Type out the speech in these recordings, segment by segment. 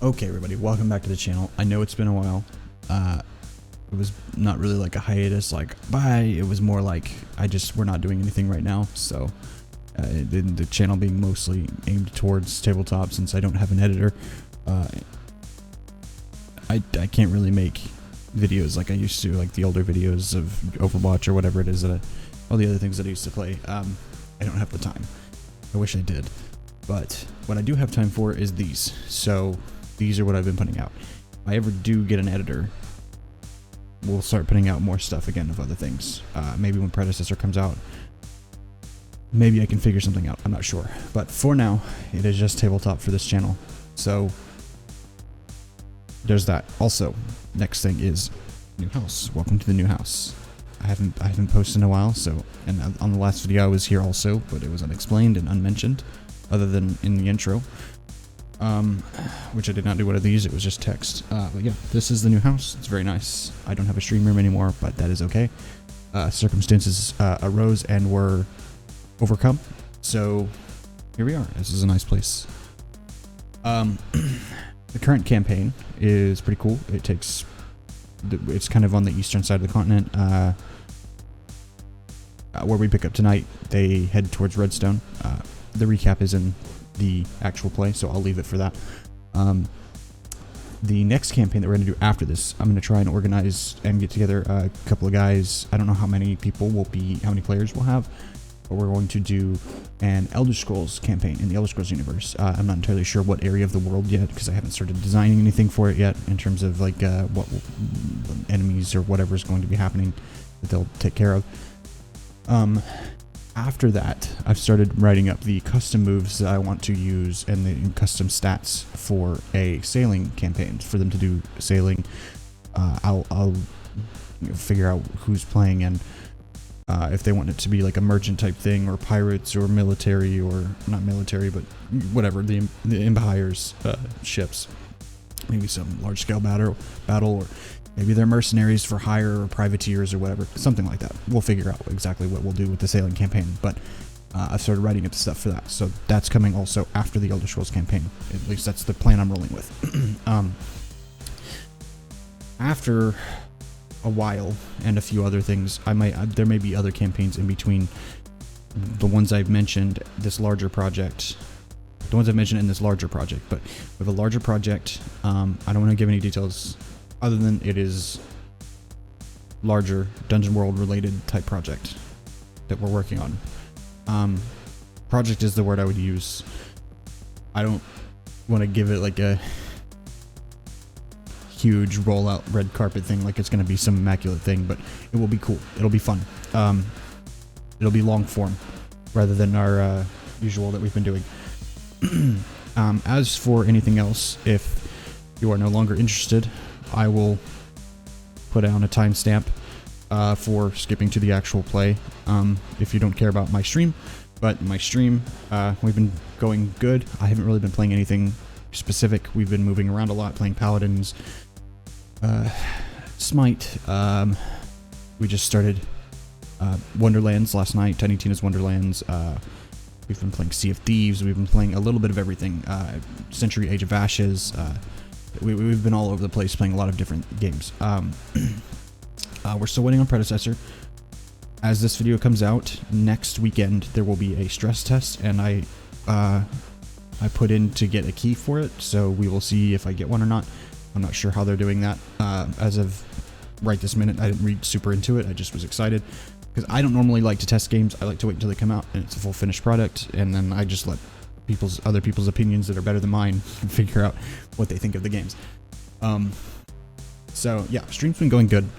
Okay, everybody, welcome back to the channel. I know it's been a while. It was not really like a hiatus, like bye. It was more like we're not doing anything right now. So the channel being mostly aimed towards tabletop, since I don't have an editor. I can't really make videos like I used to, like the older videos of Overwatch or whatever it is that all the other things that I used to play. I don't have the time. I wish I did. But what I do have time for is these. So these are what I've been putting out. If I ever do get an editor, we'll start putting out more stuff again of other things. Maybe when Predecessor comes out, maybe I can figure something out. I'm not sure. But for now, it is just tabletop for this channel. So there's that. Also, next thing is new house. Welcome to the new house. I haven't posted in a while, so, and on the last video I was here also, but it was unexplained and unmentioned, other than in the intro. Which I did not do one of these, it was just text. But yeah, this is the new house. It's very nice. I don't have a stream room anymore, but that is okay. Circumstances arose and were overcome. So here we are. This is a nice place. The current campaign is pretty cool. It's kind of on the eastern side of the continent. Where we pick up tonight, they head towards Redstone. The recap is in the actual play, so I'll leave it for that. The next campaign that we're going to do after this, I'm going to try and organize and get together a couple of guys. I don't know how many people will be, how many players we'll have, but we're going to do an Elder Scrolls campaign in the Elder Scrolls universe. I'm not entirely sure what area of the world yet, because I haven't started designing anything for it yet in terms of like what enemies or whatever is going to be happening that they'll take care of. After that, I've started writing up the custom moves that I want to use and the custom stats for a sailing campaign for them to do sailing. I'll figure out who's playing and if they want it to be like a merchant type thing, or pirates, or military, or not military, but whatever, the Empire's ships. Maybe some large scale battle, or maybe they're mercenaries for hire, or privateers, or whatever, something like that. We'll figure out exactly what we'll do with the sailing campaign, but I've started writing up stuff for that, so that's coming also after the Elder Scrolls campaign. At least that's the plan I'm rolling with. After a while and a few other things, there may be other campaigns in between the ones I've mentioned, this larger project. The ones I've mentioned in this larger project, but with a larger project, I don't want to give any details other than it is larger Dungeon World related type project that we're working on. Project is the word I would use. I don't want to give it like a huge rollout red carpet thing, like it's going to be some immaculate thing, but it will be cool. It'll be fun. It'll be long form rather than our usual that we've been doing. As for anything else, if you are no longer interested, I will put down a timestamp for skipping to the actual play if you don't care about my stream. But my stream, we've been going good. I haven't really been playing anything specific. We've been moving around a lot, playing Paladins, Smite. We just started Wonderlands last night, Tiny Tina's Wonderlands. We've been playing Sea of Thieves. We've been playing a little bit of everything. Century Age of Ashes. We've been all over the place playing a lot of different games. We're still waiting on Predecessor. As this video comes out, next weekend there will be a stress test, and I put in to get a key for it, so we will see if I get one or not. I'm not sure how they're doing that. As of right this minute, I didn't read super into it. I just was excited, because I don't normally like to test games. I like to wait until they come out and it's a full finished product, and then I just let other people's opinions that are better than mine figure out what they think of the games. So yeah, stream's been going good.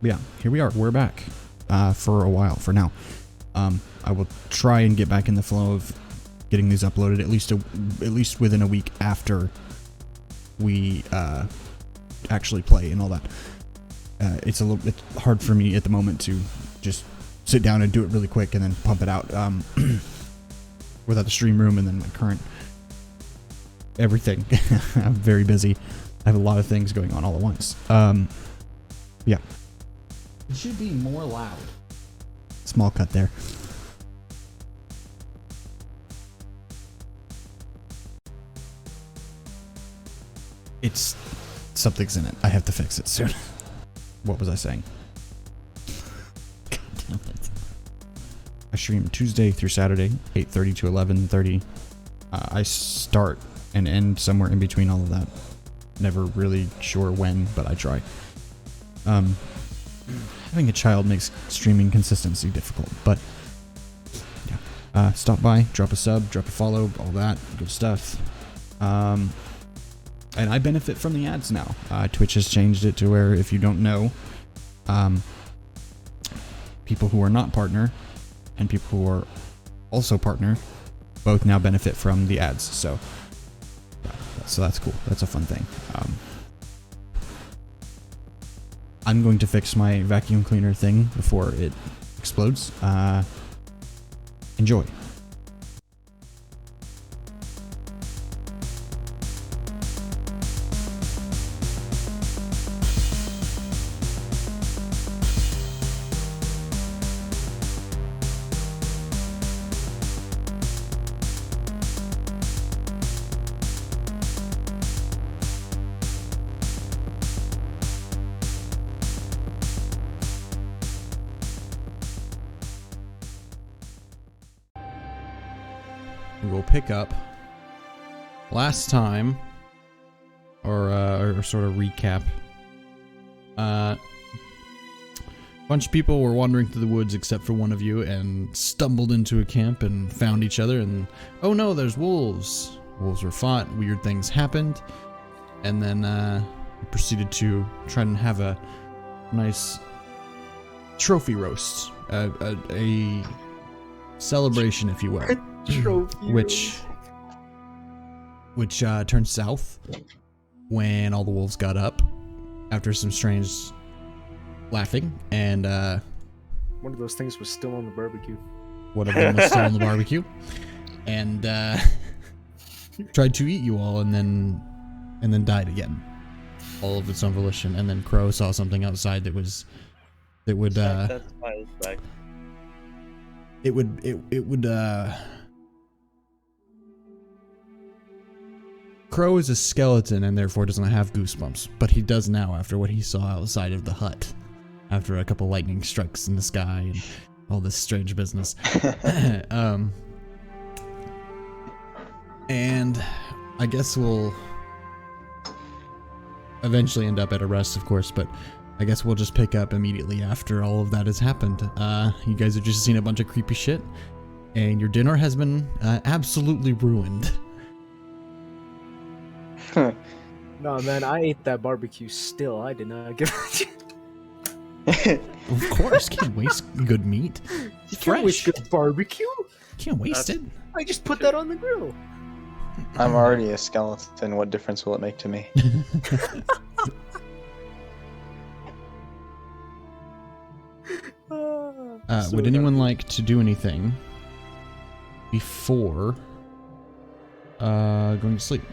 Yeah, here we are. We're back for a while. For now, I will try and get back in the flow of getting these uploaded at least within a week after we actually play and all that. It's hard for me at the moment to just sit down and do it really quick and then pump it out without the stream room and then my current everything. I'm very busy. I have a lot of things going on all at once. Yeah. It should be more loud. Small cut there. It's something's in it. I have to fix it soon. What was I saying? God damn it. I stream Tuesday through Saturday, 8:30 to 11:30. I start and end somewhere in between all of that. Never really sure when, but I try. Having a child makes streaming consistency difficult, but yeah. Stop by, drop a sub, drop a follow, all that good stuff. And I benefit from the ads now. Twitch has changed it to where if you don't know, people who are not partner and people who are also partner both now benefit from the ads. So that's cool. That's a fun thing. I'm going to fix my vacuum cleaner thing before it explodes. Enjoy. We will pick up last time, or sort of recap. A bunch of people were wandering through the woods except for one of you and stumbled into a camp and found each other and, oh no, there's wolves. Wolves were fought, weird things happened, and then we proceeded to try and have a nice trophy roast, a celebration, if you will. Trophy which turned south when all the wolves got up after some strange laughing, and one of those things was still on the barbecue. one of them was still on the barbecue, and tried to eat you all, and then died again, all of its own volition. And then Crow saw something outside that would That's my respect. it would Crow is a skeleton and therefore doesn't have goosebumps, but he does now after what he saw outside of the hut, after a couple lightning strikes in the sky and all this strange business. And I guess we'll eventually end up at a rest, of course, but I guess we'll just pick up immediately after all of that has happened. You guys have just seen a bunch of creepy shit, and your dinner has been absolutely ruined. No, man, I ate that barbecue still. I did not give it. Of course, can't waste good meat. You can't waste good barbecue. Can't waste it. I just put that on the grill. I'm already a skeleton. What difference will it make to me? Would anyone like to do anything before going to sleep?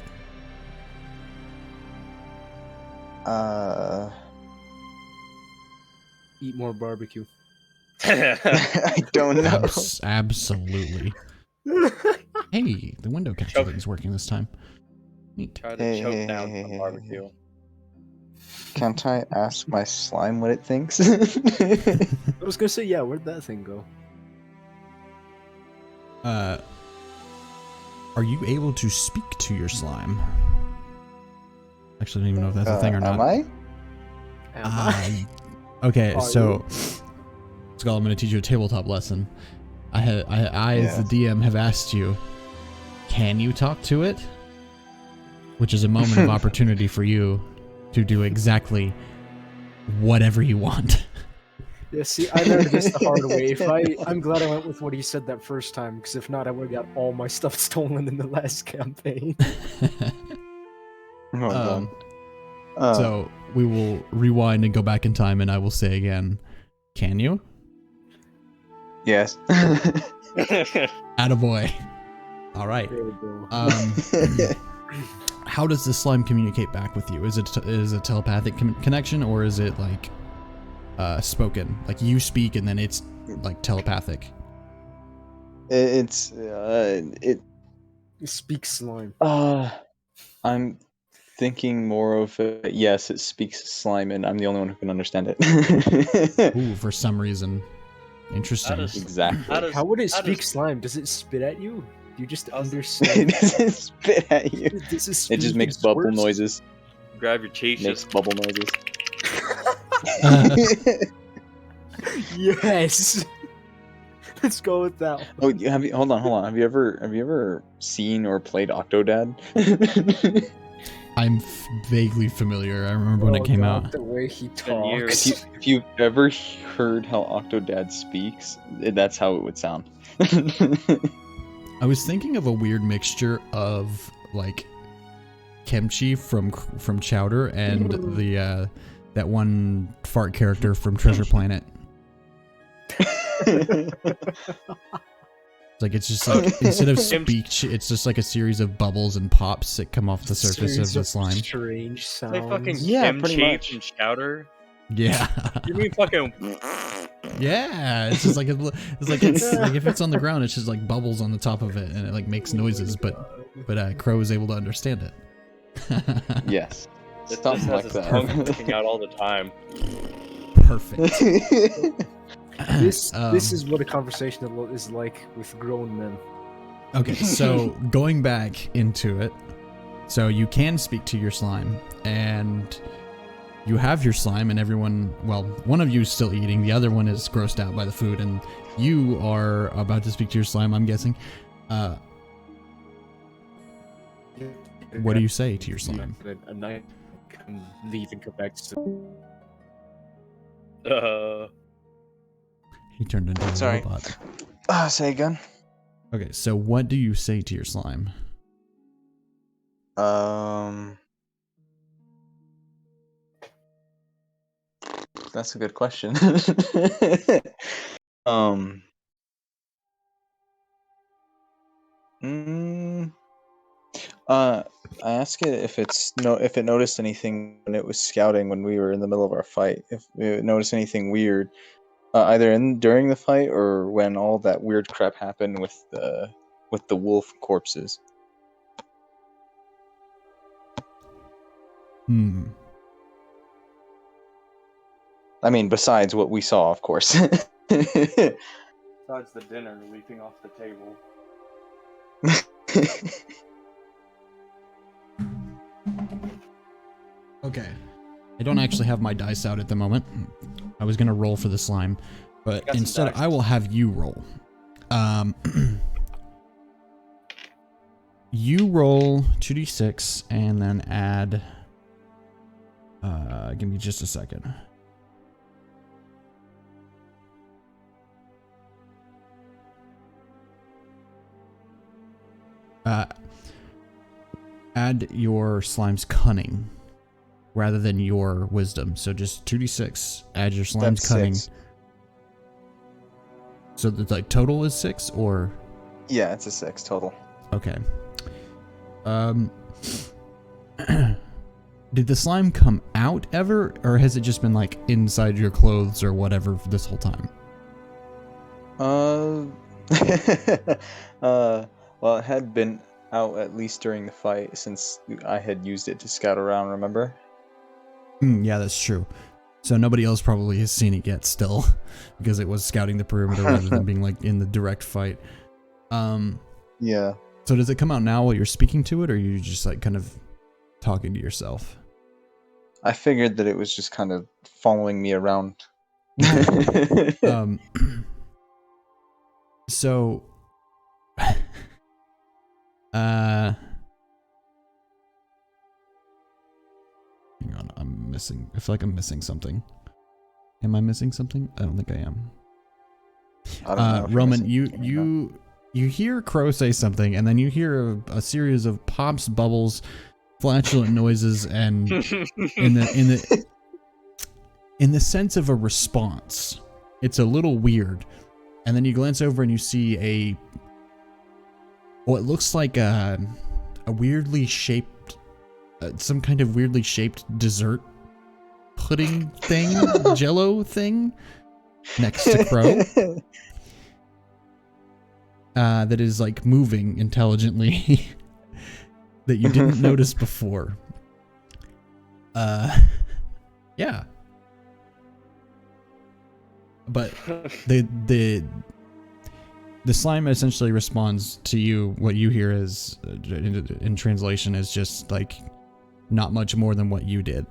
Eat more barbecue. I don't know. Absolutely. Hey, the window capture thing is working this time. Neat. Try to choke down some barbecue. Can't I ask my slime what it thinks? I was gonna say, yeah, where'd that thing go? Are you able to speak to your slime? Actually, I don't even know if that's a thing or not. Am I? Am I? Okay, Are so Skull, I'm going to teach you a tabletop lesson. I as the DM, have asked you, can you talk to it? Which is a moment of opportunity for you to do exactly whatever you want. Yeah, see, I learned this the hard way. I'm glad I went with what he said that first time, because if not, I would have got all my stuff stolen in the last campaign. Well done. So we will rewind and go back in time, and I will say again, can you? Yes. Attaboy. All right. There we go. How does the slime communicate back with you? Is it a telepathic connection, or is it like spoken? Like you speak and then it's like telepathic? It Speak slime. I'm thinking more of yes, it speaks slime, and I'm the only one who can understand it. Ooh, for some reason. Interesting. Exactly. How would it speak slime? Does it spit at you? Do you just understand? It doesn't spit at you. Does it It speak just in makes bubble squirts? noises. Grab your cheeks. Makes bubble noises. Yes. Let's go with that one. Oh, hold on. Have you ever seen or played Octodad? I'm vaguely familiar. I remember when it came out. The way he been years. talks. If you've ever heard how Octodad speaks, that's how it would sound. I was thinking of a weird mixture of like kimchi from Chowder and the that one fart character from Treasure Planet. Like it's just like instead of speech, it's just like a series of bubbles and pops that come off the surface of the slime. Strange sounds. Like fucking Yeah, pretty kimchi much. from Chowder. Yeah. You mean fucking? Yeah, it's just like it's like if it's on the ground, it's just like bubbles on the top of it, and it like makes noises. But Crow is able to understand it. Yes. It Stuff just like has its tongue that. sticking out all the time. Perfect. This is what a conversation is like with grown men. Okay, so going back into it, so you can speak to your slime, and you have your slime, and everyone, well, one of you is still eating, the other one is grossed out by the food, and you are about to speak to your slime, I'm guessing. What do you say to your slime? A night can leave and come back to. He turned into a Sorry. robot. Say again. Okay, so what do you say to your slime? That's a good question. I asked it if if it noticed anything when it was scouting when we were in the middle of our fight. If it noticed anything weird, either during the fight or when all that weird crap happened with the wolf corpses. I mean, besides what we saw, of course. Besides the dinner leaping off the table. Okay. I don't actually have my dice out at the moment. I was gonna roll for the slime, but instead I will have you roll. You roll 2d6 and then add... give me just a second. Add your slime's cunning rather than your wisdom. So just 2d6. Add your slime's cunning. 6. So the like total is 6, or? Yeah, it's a 6 total. Okay. Did the slime come out ever, or has it just been like inside your clothes or whatever for this whole time? Well, it had been out at least during the fight since I had used it to scout around, remember? Yeah, that's true. So nobody else probably has seen it yet still, because it was scouting the perimeter rather than being like in the direct fight. Yeah. So does it come out now while you're speaking to it, or are you just like kind of talking to yourself? I figured that it was just kind of following me around. So hang on, I feel like I'm missing something. Am I missing something? I don't think I am. I don't know Roman, you hear Crow say something, and then you hear a series of pops, bubbles, flatulent noises, and in the sense of a response, it's a little weird. And then you glance over and you see what looks like a weirdly shaped, some kind of weirdly shaped dessert pudding thing, jello thing, next to Crow. That is like moving intelligently that you didn't notice before. Yeah. But the slime essentially responds to you. What you hear is, in translation, is just like not much more than what you did.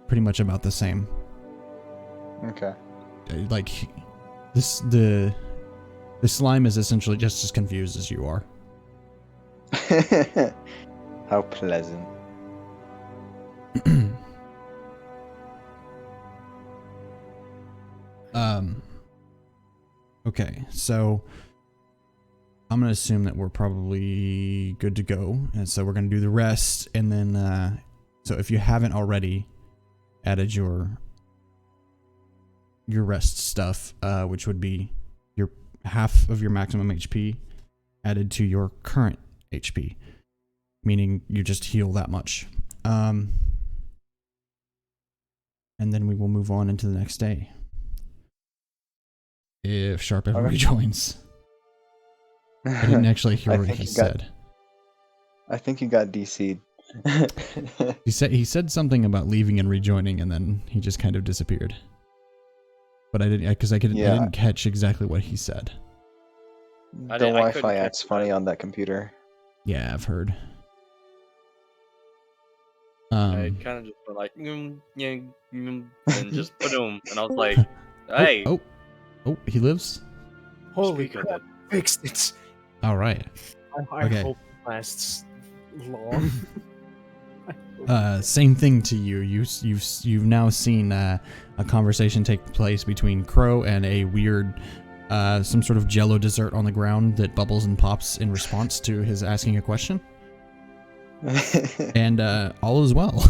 Pretty much about the same. Okay. Like the slime is essentially just as confused as you are. How pleasant. Okay, so I'm gonna assume that we're probably good to go, and so we're gonna do the rest, and then so if you haven't already added your rest stuff, which would be your half of your maximum HP added to your current HP, meaning you just heal that much. And then we will move on into the next day. If Sharp ever rejoins. I didn't actually hear what he said. I think he got DC'd. He said something about leaving and rejoining, and then he just kind of disappeared. But I didn't, because I didn't catch exactly what he said. The Wi-Fi acts funny on that computer. Yeah, I've heard. I kind of just went like, and just boom, and I was like, hey. Oh, he lives? Holy crap, fixed it. All right. I hope it lasts long. Same thing to you. You've now seen a conversation take place between Crow and a weird, some sort of jello dessert on the ground that bubbles and pops in response to his asking a question. And all is well.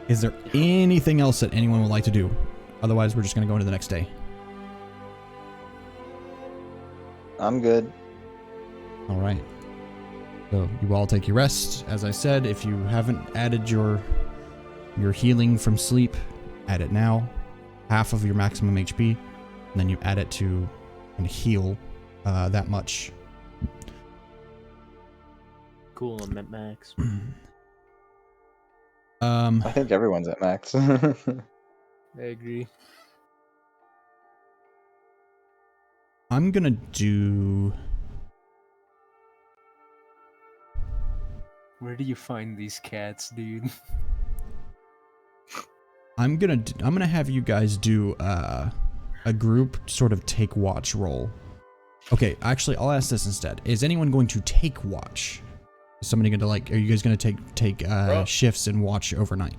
Is there anything else that anyone would like to do? Otherwise, we're just going to go into the next day. I'm good. All right. So you all take your rest. As I said, if you haven't added your healing from sleep, add it now. Half of your maximum HP. And then you add it to and heal that much. Cool, I'm at max. I think everyone's at max. I agree. I'm gonna do... Where do you find these cats, dude? I'm gonna have you guys do a group sort of take watch roll. Okay, actually, I'll ask this instead. Is anyone going to take watch? Is somebody gonna are you guys gonna take shifts and watch overnight?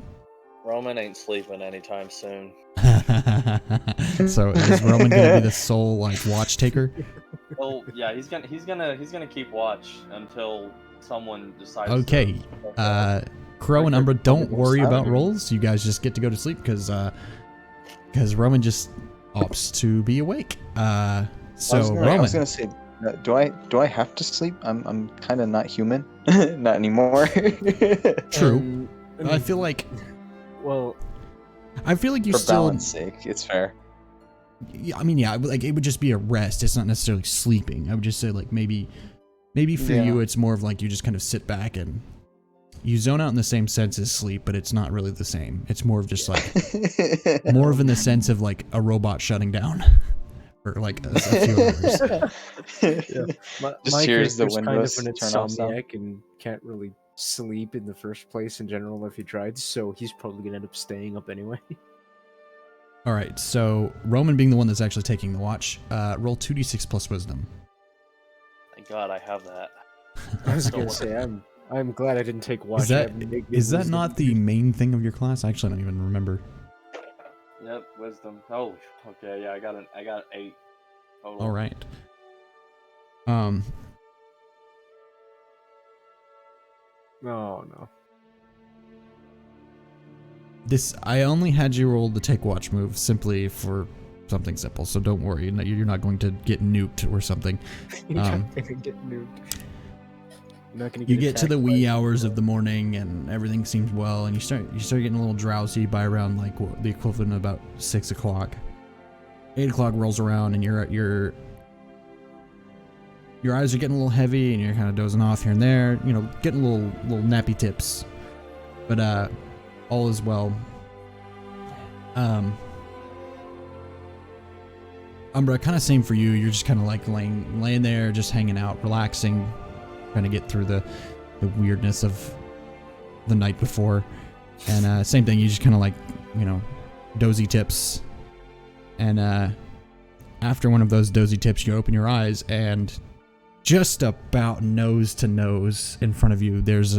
Roman ain't sleeping anytime soon. So is Roman gonna be the sole watch taker? Oh yeah, he's gonna keep watch until someone decides. Okay, Crow and Umbra, don't worry about rolls. You guys just get to go to sleep because Roman just opts to be awake. Roman, I was gonna say, do I have to sleep? I'm kind of not human, not anymore. True. I feel like. Well, I feel like you for still. For balance sake, it's fair. I mean, yeah, it would just be a rest. It's not necessarily sleeping. I would just say maybe for you, it's more of you just kind of sit back and you zone out in the same sense as sleep, but it's not really the same. It's more of just more of in the sense of a robot shutting down for a few hours. My hears the character's kind of windows an turn off sound. insomniac and can't really sleep in the first place in general if he tried, so he's probably gonna end up staying up anyway. All right, so Roman being the one that's actually taking the watch, roll 2d6 plus wisdom. Thank God I have that. I was gonna say I'm glad I didn't take watch. Is that not the main thing of your class? I actually don't even remember. Yep, wisdom. Oh, okay, yeah, I got 8. Total. All right. Oh no. I only had you roll the take watch move simply for something simple, so don't worry. You're not going to get nuked or something. You're not gonna get nuked. You get to the wee hours of the morning and everything seems well, and you start getting a little drowsy by around the equivalent of about 6 o'clock. 8 o'clock rolls around and your eyes are getting a little heavy and you're kind of dozing off here and there, getting little nappy tips. But all is well. Umbra, kind of same for you. You're just kind of like laying there, just hanging out, relaxing, trying to get through the weirdness of the night before. And same thing, you just kind of like, dozy tips. And after one of those dozy tips, you open your eyes, and just about nose to nose in front of you, there's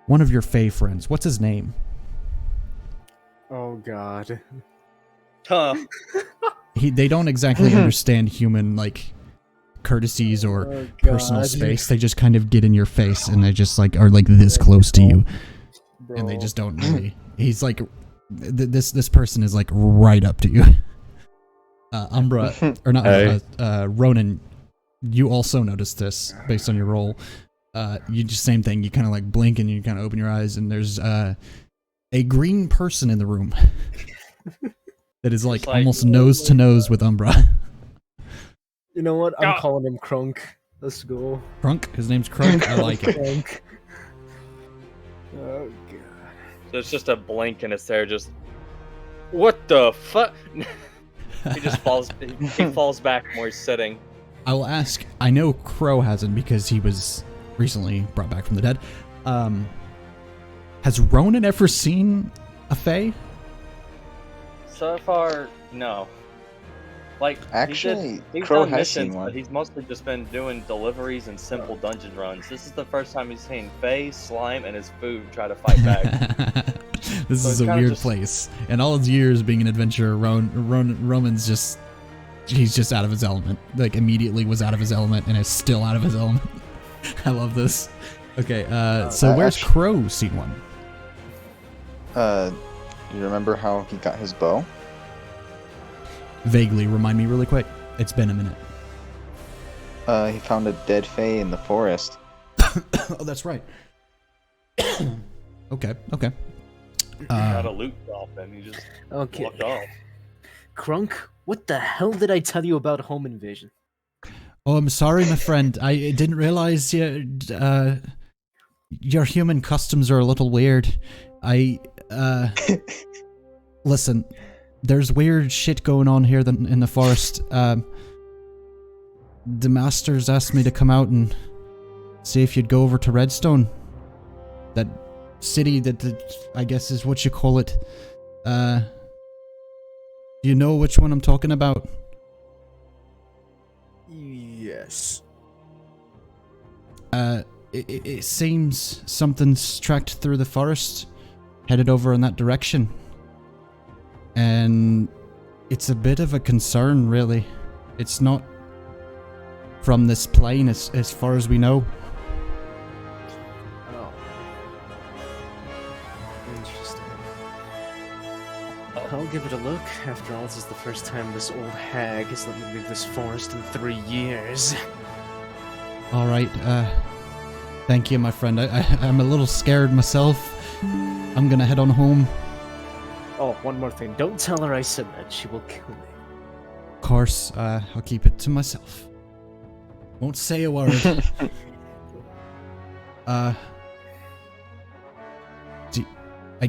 one of your Fae friends. What's his name? Oh God. Huh. They don't exactly understand human courtesies or personal space. They just kind of get in your face, and they just are this close to you, Bro. and they just don't really. He's like, this person is right up to you. Umbra, or not, Hey. Ronan, you also noticed this based on your role. You just same thing. You kind of blink and you kind of open your eyes, and there's a green person in the room that is almost nose to nose with Umbra. You know what? I'm calling him Krunk. Let's go. Krunk? His name's Krunk? I like it. Krunk. Oh God. So it's just a blink and it's there just... What the fuck? He just falls... he falls back from where he's sitting. I will ask, I know Crow hasn't because he was recently brought back from the dead. Has Ronan ever seen a Fae? So far, no. Actually, he's Crow done has missions, seen one. but he's mostly just been doing deliveries and simple dungeon runs. This is the first time he's seen Fae, slime, and his food try to fight back. This So is it's a kinda weird just- place. In all his years being an adventurer, Roman's just... He's just out of his element. Immediately was out of his element and is still out of his element. I love this. Okay, so where's actually- Crow seen one? You remember how he got his bow? Vaguely, remind me really quick. It's been a minute. He found a dead Fae in the forest. Oh, that's right. Okay. He had a loot drop and he just Okay. walked off. Krunk, what the hell did I tell you about home invasion? Oh, I'm sorry, my friend. I didn't realize your human customs are a little weird. Listen, there's weird shit going on here in the forest. The masters asked me to come out and see if you'd go over to Redstone. That city that I guess is what you call it. Do you know which one I'm talking about? Yes. It seems something's tracked through the forest, headed over in that direction. And it's a bit of a concern, really. It's not from this plane as far as we know. Oh. Interesting. I'll give it a look. After all, this is the first time this old hag has let me leave this forest in 3 years. Alright, thank you, my friend. I'm a little scared myself. I'm gonna head on home. Oh, one more thing. Don't tell her I said that. She will kill me. Of course, I'll keep it to myself. Won't say a word. I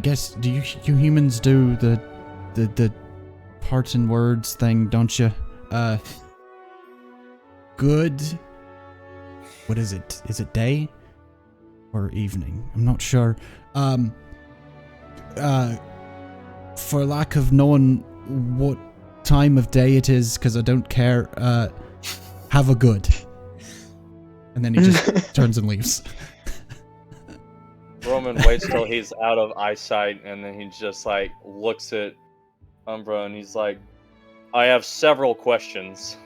guess, do you humans do the parts and words thing, don't you? Good. What is it? Is it day or evening? I'm not sure. For lack of knowing what time of day it is, because I don't care, have a good. And then he just turns and leaves. Roman waits till he's out of eyesight, and then he just looks at Umbra, and he's like, "I have several questions."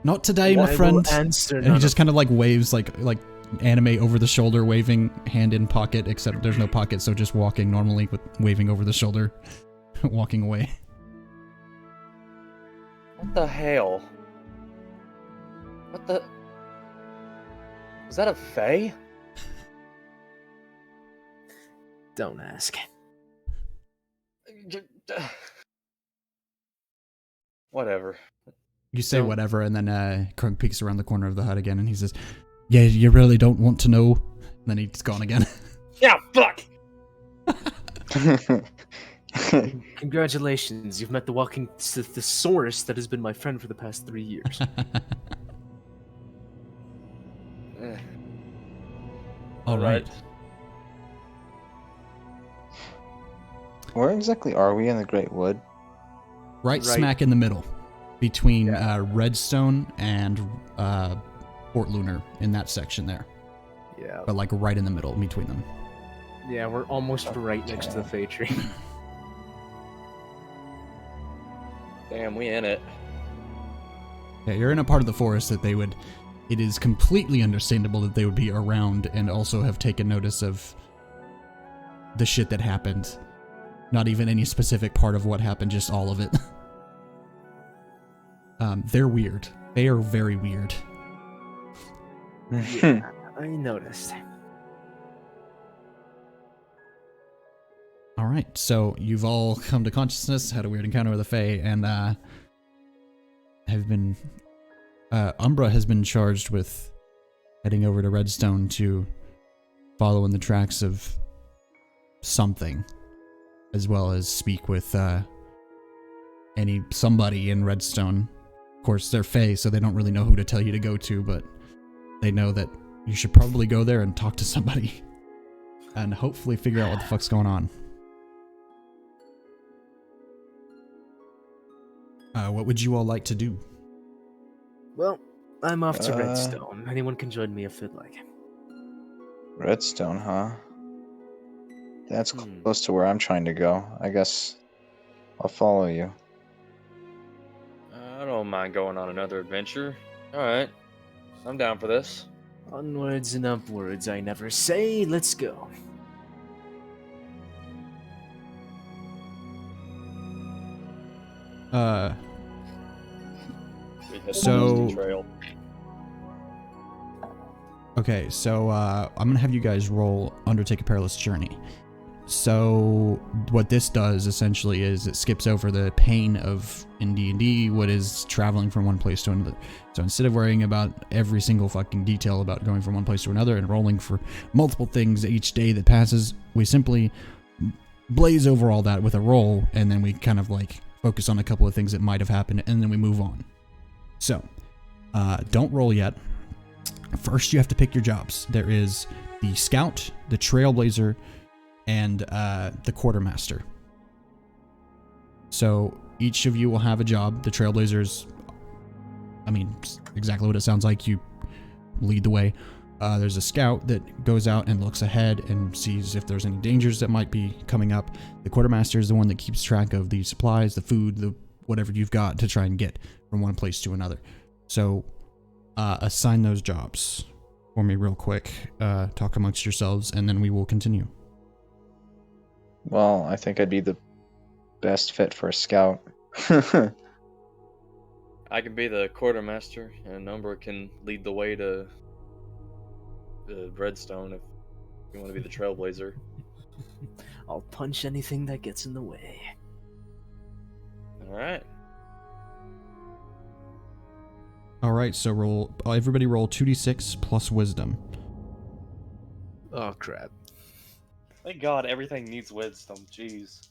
Not today, my I will friend. answer And he none just of kind of waves like anime over the shoulder, waving, hand in pocket, except there's no pocket, so just walking normally with waving over the shoulder, walking away. What the hell? What the... Was that a Fae? Don't ask. Whatever. You say So- whatever, and then Krunk peeks around the corner of the hut again, and he says, "Yeah, you really don't want to know." And then he's gone again. Yeah, fuck! Congratulations, you've met the walking thesaurus that has been my friend for the past 3 years. Eh, All right. Where exactly are we in the Great Wood? Right Right. smack in the middle between Yeah. Redstone and Fort Lunar in that section there. Yeah. But like right in the middle between them. Yeah, we're almost right next to the Fey tree. Damn, we in it. Yeah, you're in a part of the forest that they would... It is completely understandable that they would be around and also have taken notice of the shit that happened. Not even any specific part of what happened, just all of it. They're weird. They are very weird. Yeah, I noticed. All right, so you've all come to consciousness, had a weird encounter with the Fae, and have been... Umbra has been charged with heading over to Redstone to follow in the tracks of something, as well as speak with somebody in Redstone. Of course, they're Fae, so they don't really know who to tell you to go to, but they know that you should probably go there and talk to somebody, and hopefully figure out what the fuck's going on. What would you all like to do? Well, I'm off to Uh, Redstone. Anyone can join me if they'd like. Redstone, huh? That's Hmm. close to where I'm trying to go. I guess I'll follow you. I don't mind going on another adventure. Alright. I'm down for this. Onwards and upwards, I never say. Let's go. We hit So- the Misty trail. Okay, so I'm gonna have you guys roll Undertake a Perilous Journey. So what this does essentially is it skips over the pain of in D&D what is traveling from one place to another. So instead of worrying about every single fucking detail about going from one place to another and rolling for multiple things each day that passes, we simply blaze over all that with a roll, and then we kind of like focus on a couple of things that might have happened, and then we move on. So don't roll yet. First, you have to pick your jobs. There is the Scout, the Trailblazer, and the Quartermaster. So each of you will have a job. The Trailblazers, I mean, exactly what it sounds like. You lead the way. There's a Scout that goes out and looks ahead and sees if there's any dangers that might be coming up. The Quartermaster is the one that keeps track of the supplies, the food, the whatever you've got to try and get from one place to another. So assign those jobs for me real quick. Talk amongst yourselves, and then we will continue. Well, I think I'd be the best fit for a scout. I can be the quartermaster, and Umbra can lead the way to the Redstone if you want to be the trailblazer. I'll punch anything that gets in the way. Alright. All right, so everybody roll 2d6 plus wisdom. Oh crap. Thank God everything needs wisdom. Jeez.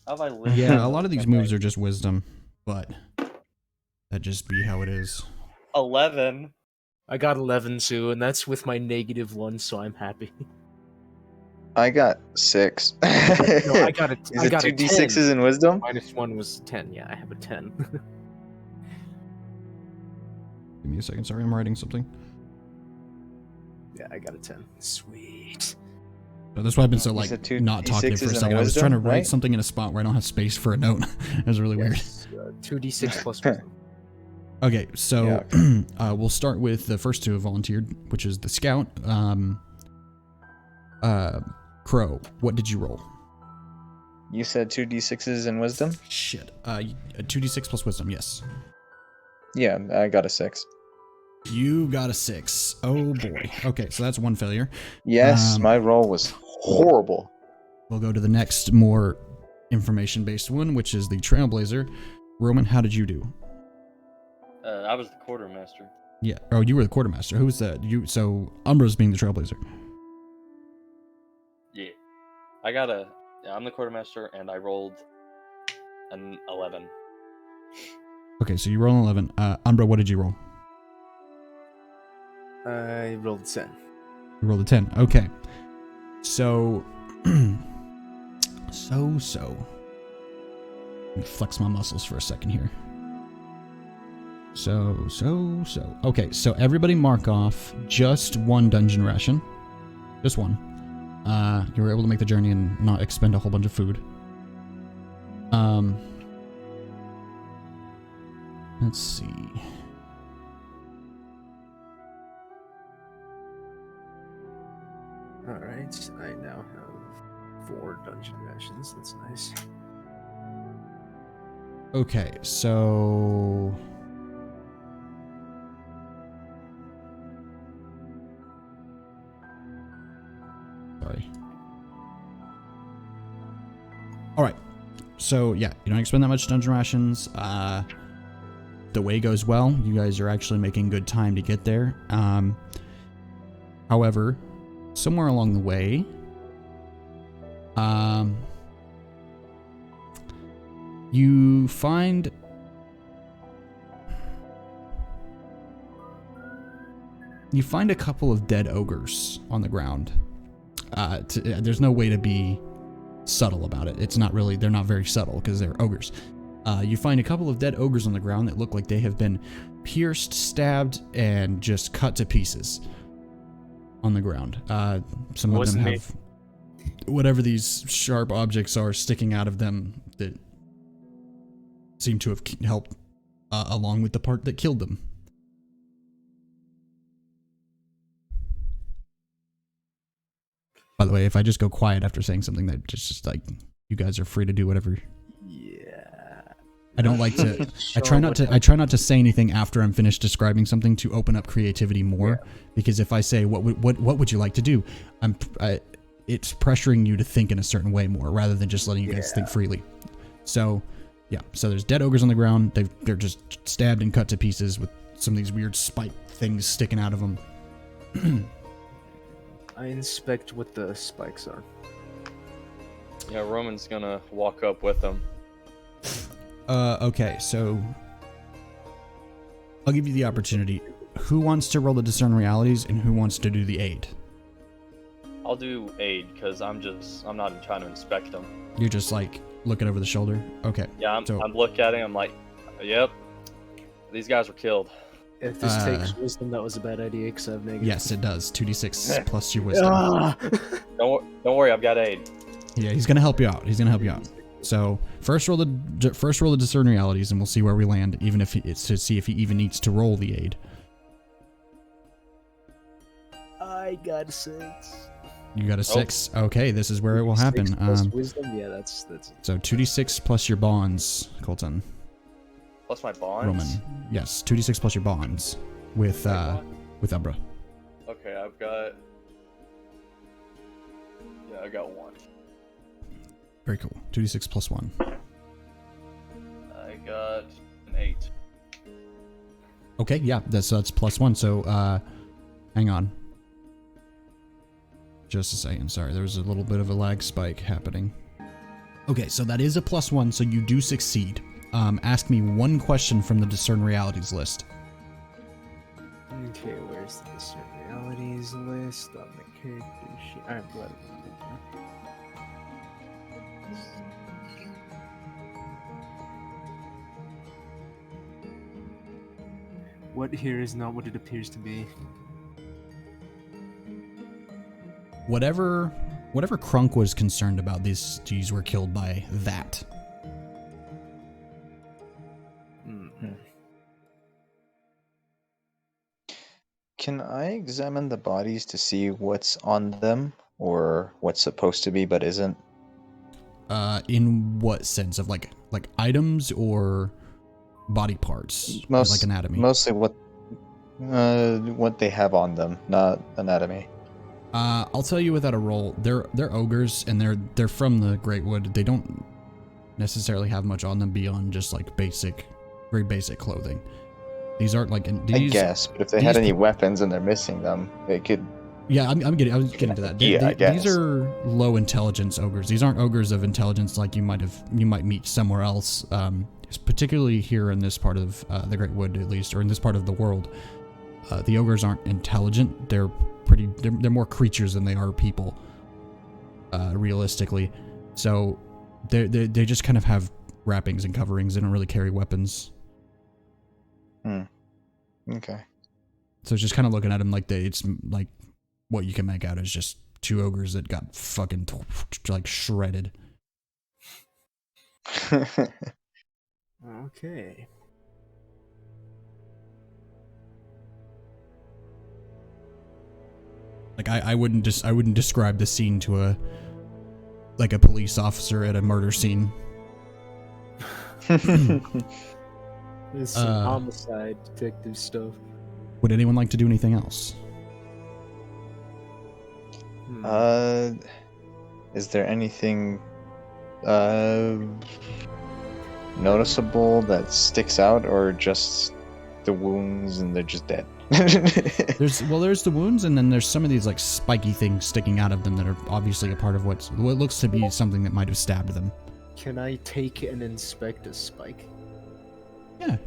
How have I lived? Yeah, a lot of these moves are just wisdom, but that just be how it is. 11. I got 11 too, and that's with my -1, so I'm happy. I got 6. No, I got a Is I it got a 2 d6s 10. in wisdom? -1 was 10. Yeah, I have a 10. Give me a second, sorry, I'm writing something. Yeah, I got a 10. Sweet. So that's why I've been so You like said two not talking for a D6s in second. I was wisdom, trying to write right? something in a spot where I don't have space for a note. It was really weird. Yes, 2d6 plus wisdom. Okay, so Yeah, we'll start with the first two who volunteered, which is the Scout. Crow, what did you roll? You said 2 d6s in wisdom? Shit. 2d6 plus wisdom, yes. Yeah, I got a 6. You got a 6. Oh boy. Okay, so that's one failure. Yes, my roll was horrible. We'll go to the next more information-based one, which is the Trailblazer. Roman, how did you do? I was the quartermaster. Yeah. Oh, you were the Quartermaster. Who was that? You. So Umbra's being the Trailblazer. Yeah. I got a Yeah, I'm the quartermaster, and I rolled an 11. Okay, so you roll an 11. Umbra, what did you roll? I rolled 10. You rolled a 10. Okay. So, so. Let me flex my muscles for a second here. So. Okay, so everybody mark off just one dungeon ration. Just one. You were able to make the journey and not expend a whole bunch of food. Let's see. Alright, I now have 4 dungeon rations. That's nice. Okay, so... Sorry. Alright, so yeah, you don't expend that much dungeon rations. The way goes well. You guys are actually making good time to get there. However, somewhere along the way, you find a couple of dead ogres on the ground. There's no way to be subtle about it. It's not really, they're not very subtle because they're ogres. You find a couple of dead ogres on the ground that look like they have been pierced, stabbed, and just cut to pieces on the ground. Some of them have whatever these sharp objects are sticking out of them that seem to have helped along with the part that killed them. By the way, if I just go quiet after saying something, that just like, you guys are free to do whatever. Yeah. I don't like to. I try not to say anything after I'm finished describing something to open up creativity more. Yeah. Because if I say what would you like to do, it's pressuring you to think in a certain way more rather than just letting you guys think freely. So, yeah. So there's dead ogres on the ground. They're just stabbed and cut to pieces with some of these weird spike things sticking out of them. I inspect what the spikes are. Yeah, Roman's gonna walk up with them. Okay, so I'll give you the opportunity. Who wants to roll the discern realities and who wants to do the aid? I'll do aid because I'm not trying to inspect them. You're just like looking over the shoulder. Okay. Yeah, I'm looking at it. I'm like, yep, these guys were killed. If this takes wisdom, that was a bad idea because I have negative. Yes, it does. 2d6 plus your wisdom. Don't worry, I've got aid. Yeah, he's gonna help you out. So first roll the discern realities, and we'll see where we land. Even if it's to see if he even needs to roll the aid. I got a 6. You got a 6. Okay, this is where it will happen. Plus wisdom, yeah, that's. So 2d6 plus your bonds, Colton. Plus my bonds. Roman, yes, 2d6 plus your bonds with Umbra. Okay, I got 1. Very cool. 2d6 plus 1. I got an 8. Okay, yeah, that's plus 1. So, hang on. Just a second. Sorry, there was a little bit of a lag spike happening. Okay, so that is a plus 1, so you do succeed. Ask me one question from the discern realities list. Okay, where's the discern realities list on the character sheet? Alright, what? What here is not what it appears to be. Whatever Krunk was concerned about, these were killed by that. Can I examine the bodies to see what's on them or what's supposed to be but isn't? In what sense? Of like items or body parts? Like anatomy? Mostly what they have on them, not anatomy. I'll tell you without a roll. They're ogres and they're from the Great Wood. They don't necessarily have much on them beyond just like very basic clothing. These aren't like I guess, but if they had any weapons and they're missing them, they could Yeah, I was getting to that. Yeah, I guess. These are low intelligence ogres. These aren't ogres of intelligence like you might meet somewhere else. Particularly here in this part of the Great Wood, at least, or in this part of the world. The ogres aren't intelligent. They're more creatures than they are people. Realistically, so they just kind of have wrappings and coverings. They don't really carry weapons. Okay. So it's just kind of looking at them like it's like what you can make out is just two ogres that got fucking like shredded. Okay. Like I wouldn't describe the scene to a police officer at a murder scene. There's some homicide detective stuff. Would anyone like to do anything else? Is there anything noticeable that sticks out, or just the wounds and they're just dead? There's the wounds, and then there's some of these like spiky things sticking out of them that are obviously a part of what looks to be something that might have stabbed them. Can I take and inspect a spike?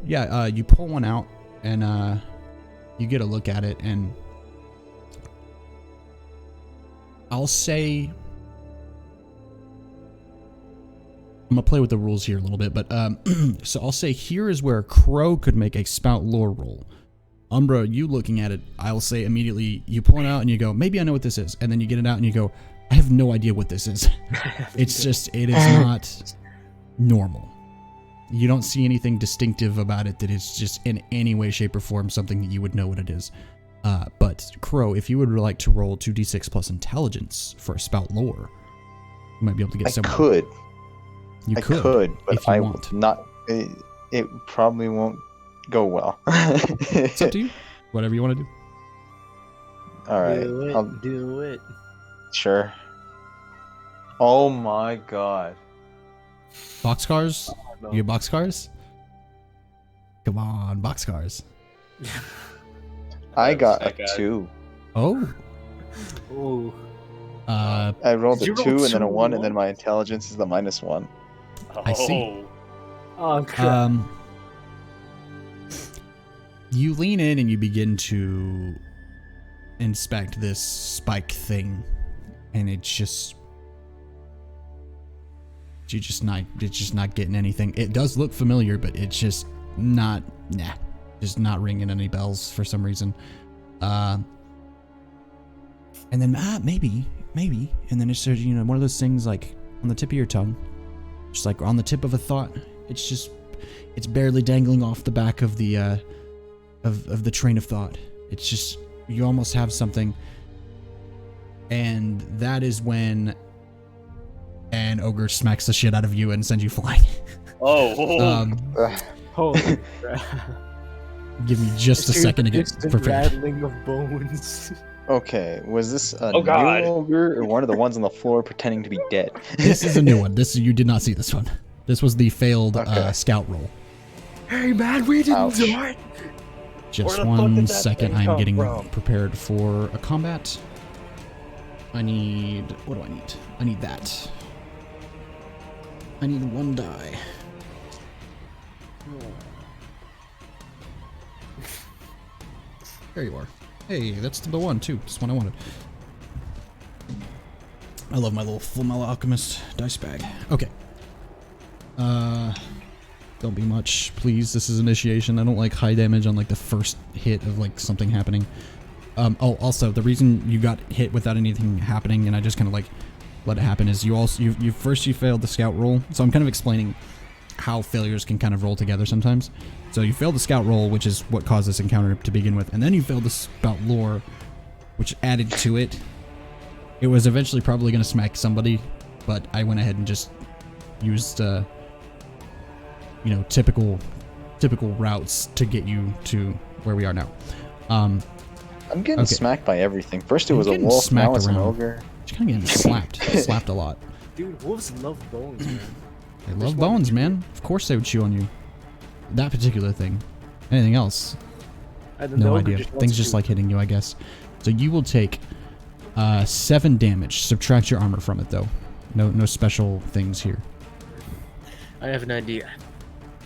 Yeah. You pull one out, and you get a look at it, and I'll say I'm gonna play with the rules here a little bit, but so I'll say here is where Crow could make a spout lore roll. Umbra, you looking at it, I'll say immediately you pull it out and you go, maybe I know what this is, and then you get it out and you go, I have no idea what this is. It is not normal. You don't see anything distinctive about it that is just in any way, shape, or form something that you would know what it is. But Crow, if you would like to roll 2d6 plus intelligence for a spout lore, you might be able to get somewhere. I could. You could, but if you I want. would not. It probably won't go well. It's up to you. Whatever you want to do. All right. I'll do it. Sure. Oh my god. Boxcars? No. You get boxcars? Come on, boxcars. I got that a guy. 2. Oh. Oh. I rolled a Did 2 you roll and then a 1, two? and then my intelligence is the -1. I see. Oh, crap. You lean in and you begin to inspect this spike thing, and it's just not getting anything. It does look familiar, but it's just not ringing any bells for some reason. And then maybe, and then it's just, one of those things like on the tip of your tongue, just like on the tip of a thought. It's barely dangling off the back of the of the train of thought. It's just, you almost have something, and that is when an ogre smacks the shit out of you and sends you flying. Holy crap. Give me just a second to get It's the prepared. rattling of bones. Okay, was this a Oh, new God. ogre or one of the ones on the floor pretending to be dead? This is a new one. You did not see this one. This was the failed Okay. scout roll. Hey man, we didn't Ouch. do it. Just Where the fuck one did that second. thing I'm come getting from? prepared for a combat. What do I need? I need that. I need 1 die. There you are. Hey, that's the one too. That's the one I wanted. I love my little Full Metal Alchemist dice bag. Okay. Don't be much, please. This is initiation. I don't like high damage on like the first hit of like something happening. Also, the reason you got hit without anything happening and I just kind of like let it happen is you failed the scout roll. So I'm kind of explaining how failures can kind of roll together sometimes. So you failed the scout roll, which is what caused this encounter to begin with, and then you failed the spout lore, which added to it. It was eventually probably going to smack somebody, but I went ahead and just used typical routes to get you to where we are now. I'm getting Okay. smacked by everything. First it You're was a getting wolf, now smacked it's an around. ogre. Just kind of getting slapped a lot. Dude, wolves love bones, man. They love bones, man. Of course they would chew on you. That particular thing. Anything else? And then No the ogre idea. just wants Things just to- like hitting you, I guess. So you will take 7 damage. Subtract your armor from it, though. No special things here. I have an idea.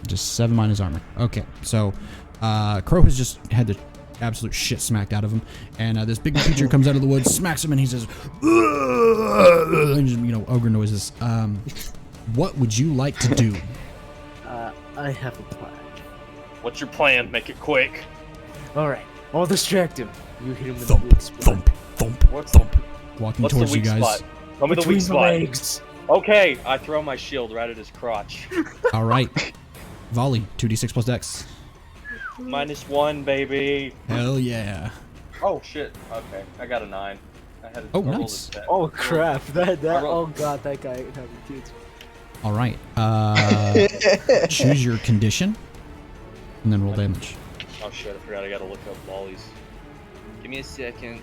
Just 7 minus armor. Okay, so Crow has just had the absolute shit smacked out of him, and this big creature comes out of the woods, smacks him, and he says, and just, ogre noises. What would you like to do? I have a plan. What's your plan? Make it quick. All right, I'll distract him. You hit him with Thump, the weak spot. thump, thump, What's thump. Walking What's towards the weak you guys. spot? Tell me the Between weak the spot. legs. Okay, I throw my shield right at his crotch. All right. Volley, 2d6 plus dex. -1, baby. Hell yeah. Oh shit. Okay, I got a 9. I had a Oh, I rolled a nice. 10. Oh crap! That I oh rolled- god, that guy having kids. All right. Choose your condition, and then roll damage. Oh shit, I forgot I gotta look up volleys. Give me a second.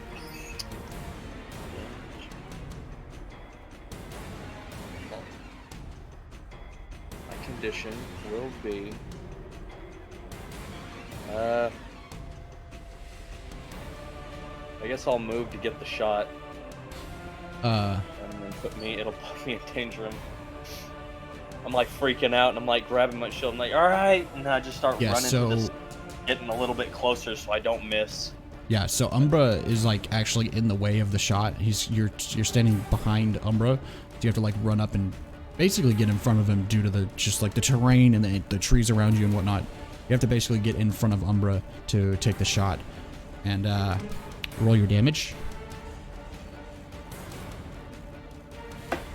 My condition will be... I guess I'll move to get the shot, and then it'll put me in danger. I'm like freaking out, and I'm like grabbing my shield, I'm like, alright, and I just start Yeah, running so- to this, getting a little bit closer so I don't miss. Yeah, so Umbra is like actually in the way of the shot. You're standing behind Umbra, so you have to like run up and basically get in front of him due to the terrain and the trees around you and whatnot. You have to basically get in front of Umbra to take the shot, and roll your damage.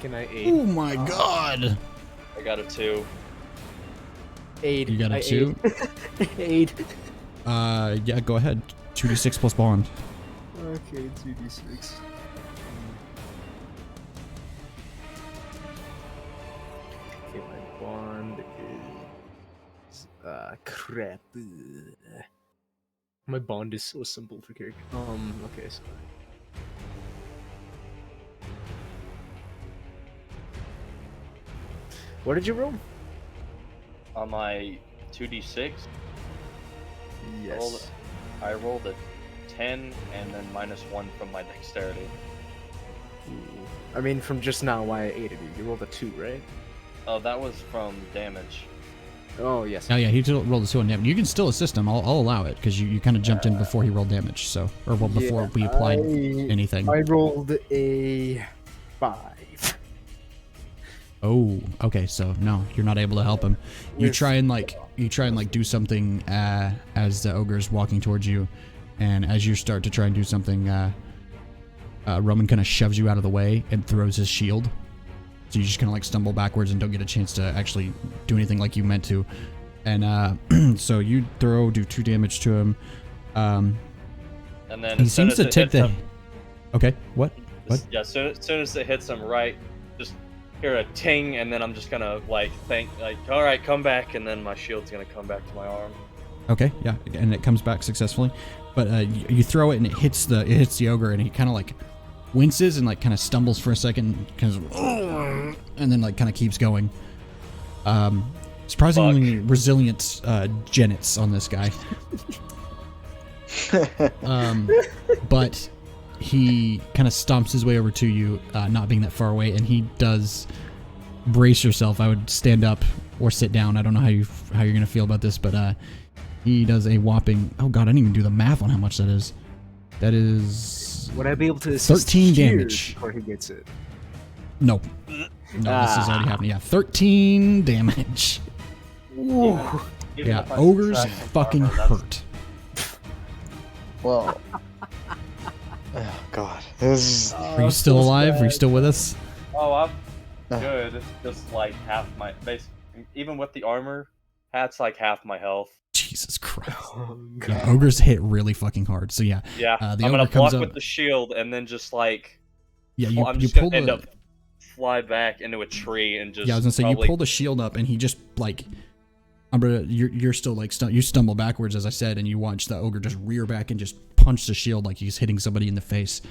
Can I aid? Oh my god! I got a 2. Aid. You got a I 2? Aid. Yeah, go ahead. 2d6 plus bond. Okay, 2d6. Okay, my bond is crap. My bond is so simple for character. Okay, so what did you roll? On my 2d6, Yes. I rolled a 10 and then -1 from my dexterity. I mean, from just now, why I aided you. You rolled a 2, right? Oh, that was from damage. Oh, yes. Oh yeah, he rolled a 2 on damage. You can still assist him. I'll allow it because you kind of jumped in before he rolled damage. So, or well, before we applied anything. I rolled a 5. Oh, okay. So no, you're not able to help him. You try and do something as the ogre is walking towards you, and as you start to try and do something, Roman kind of shoves you out of the way and throws his shield. So you just kind of like stumble backwards and don't get a chance to actually do anything like you meant to. And so you do 2 damage to him. And then He as soon seems as to it take hits the. him, Okay, what? What? yeah, as soon as it hits him right, just hear a ting, and then I'm just gonna like think like, all right, come back, and then my shield's gonna come back to my arm. Okay, yeah, and it comes back successfully. But you throw it and it hits the ogre, and he kind of like winces and like kind of stumbles for a second, and then like kind of keeps going. Surprisingly resilient genets on this guy. But he kind of stomps his way over to you, not being that far away, and he does brace yourself. I would stand up or sit down. I don't know how you're gonna feel about this, but he does a whopping. Oh god, I didn't even do the math on how much that is. That is Would I be able to assist 13 here damage. before he gets it? No, this is already happening. Yeah, 13 damage. Whoa. Even Yeah, if I ogres subtract his fucking armor, that's- hurt. Well. Oh god. This is. Are you still alive? Are you still with us? Oh, I'm good. It's just like half my base. Even with the armor, that's like half my health. Jesus Christ. Oh, Yeah, God. ogres hit really fucking hard. So yeah, Yeah, the I'm ogre gonna comes block up. with the shield and then just like Yeah, I'm you just pull gonna end the. up fly back into a tree and just. Yeah, I was gonna say probably, you pull the shield up and he just like. Umbra, you're still like you stumble backwards as I said, and you watch the ogre just rear back and just punch the shield like he's hitting somebody in the face,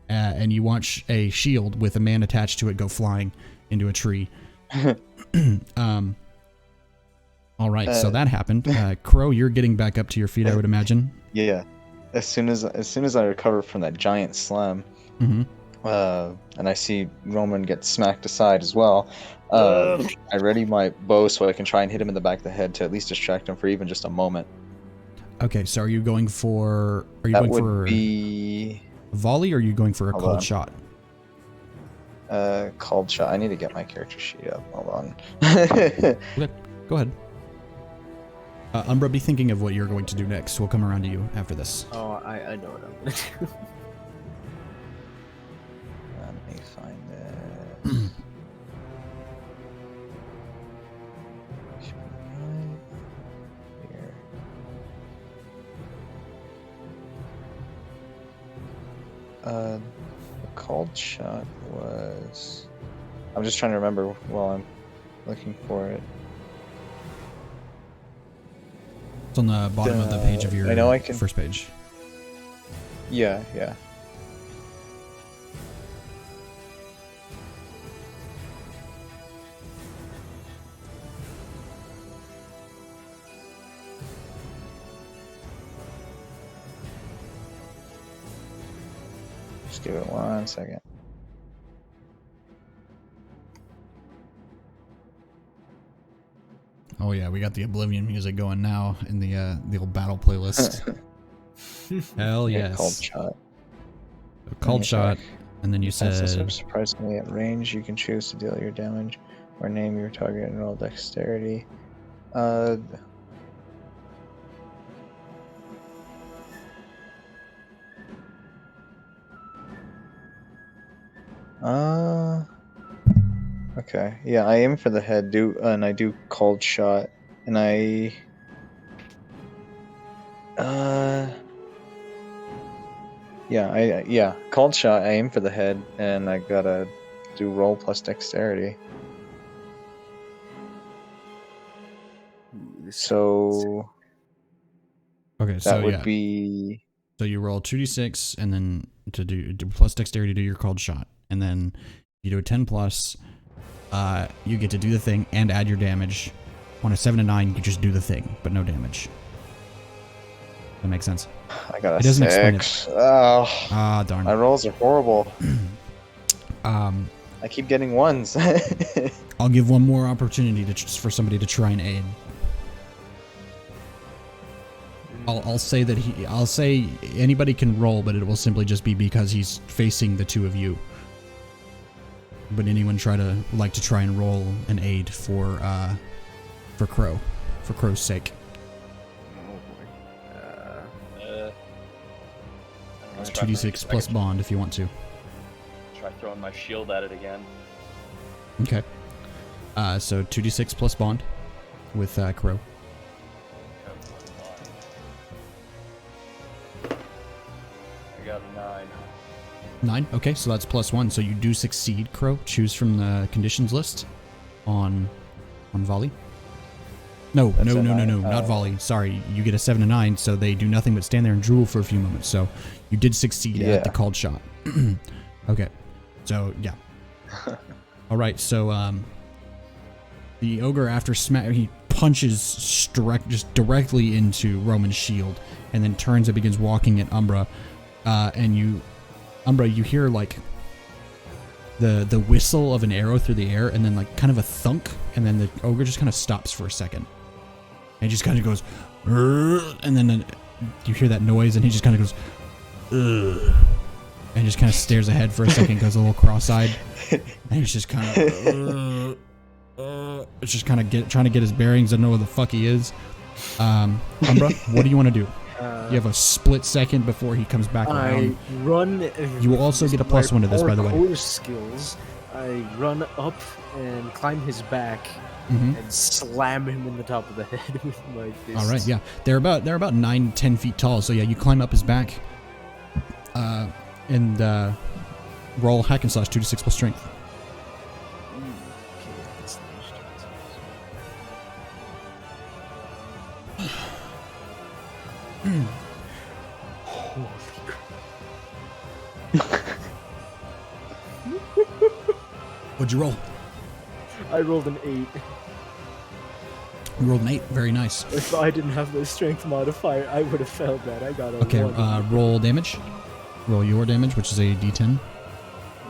and you watch a shield with a man attached to it go flying into a tree. All right, so that happened. Crow, you're getting back up to your feet, I would imagine. Yeah. As soon as I recover from that giant slam, Mm-hmm. And I see Roman get smacked aside as well. I ready my bow so I can try and hit him in the back of the head to at least distract him for even just a moment. Okay, so are you going for... Are you That going would for be volley, or are you going for a Hold cold on. shot? Called shot. I need to get my character sheet up. Hold on. Okay, go ahead. Umbra, be thinking of what you're going to do next. We'll come around to you after this. Oh, I know what I'm gonna do. Let me find it. Here. The called shot was... I'm just trying to remember while I'm looking for it. It's on the bottom of the page of your I know I can... first page. Yeah, yeah. Just give it 1 second. Oh yeah, we got the Oblivion music going now in the old battle playlist. Hell Yeah, yes. called shot. A called shot, and then you Defenses said... are surprisingly at range. You can choose to deal your damage or name your target and roll dexterity. Okay. Yeah, I aim for the head. And I do cold shot, and I. Yeah, cold shot. I aim for the head, and I gotta do roll plus dexterity. So Okay, so that would yeah. be. So you roll 2d6, and then to do plus dexterity to do your called shot, and then you do a 10 plus. You get to do the thing and add your damage. On a 7 to 9, you just do the thing, but no damage. That makes sense. I got a It doesn't explain it. 6. Oh, Ah, darn. my rolls are horrible. I keep getting 1s. I'll give one more opportunity for somebody to try and aid. I'll say that I'll say anybody can roll, but it will simply just be because he's facing the two of you. But anyone like to try and roll an aid for Crow, for Crow's sake. It's 2d6 plus bond if you want to. Try throwing my shield at it again. Okay. So 2d6 plus bond with Crow. I got a 9. 9. Okay, so that's +1. So you do succeed, Crow. Choose from the conditions list on volley. No, not volley. Sorry, you get a 7 to 9, so they do nothing but stand there and drool for a few moments. So you did succeed at the called shot. Okay, so yeah. All right, so the ogre after he punches just directly into Roman's shield, and then turns and begins walking at Umbra, and Umbra, you hear like the whistle of an arrow through the air, and then like kind of a thunk, and then the ogre just kind of stops for a second. And he just kind of goes, "Urgh," and then you hear that noise, and he just kind of goes, "Ugh," and just kind of stares ahead for a second, goes a little cross-eyed, and he's just kind of, it's just kind of trying to get his bearings. I don't know where the fuck he is. Umbra, what do you want to do? You have a split second before he comes back around. I run. You will also get a +1 to this, by the way. Parkour skills. I run up and climb his back and slam him in the top of the head with my fist. All right, yeah, they're about 9-10 feet tall. So yeah, you climb up his back, and roll hack and slash 2d6 plus strength. Okay, that's Holy crap. What'd you roll? I rolled an 8. You rolled an 8. Very nice. If I didn't have the strength modifier, I would have failed that. I got a 1. Roll damage. Roll your damage, which is a d10.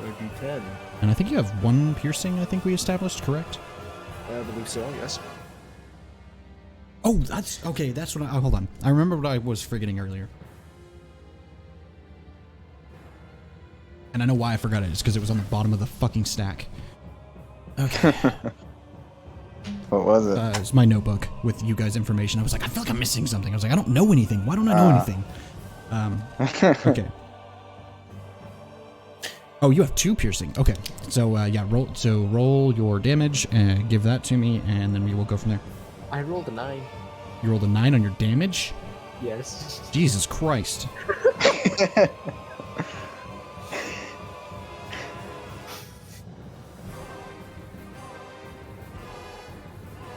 Or D10. And I think you have 1 piercing, I think we established, correct? I believe so, yes. Oh, that's... Okay, that's what I... Oh, hold on. I remember what I was forgetting earlier. And I know why I forgot it. It's because it was on the bottom of the fucking stack. Okay. What was it? It's my notebook with you guys' information. I was like, I feel like I'm missing something. I was like, I don't know anything. Why don't I know anything? Okay. Oh, you have 2 piercing. Okay. So, yeah, roll your damage and give that to me, and then we will go from there. I rolled a 9. You rolled a 9 on your damage? Yes. Jesus Christ.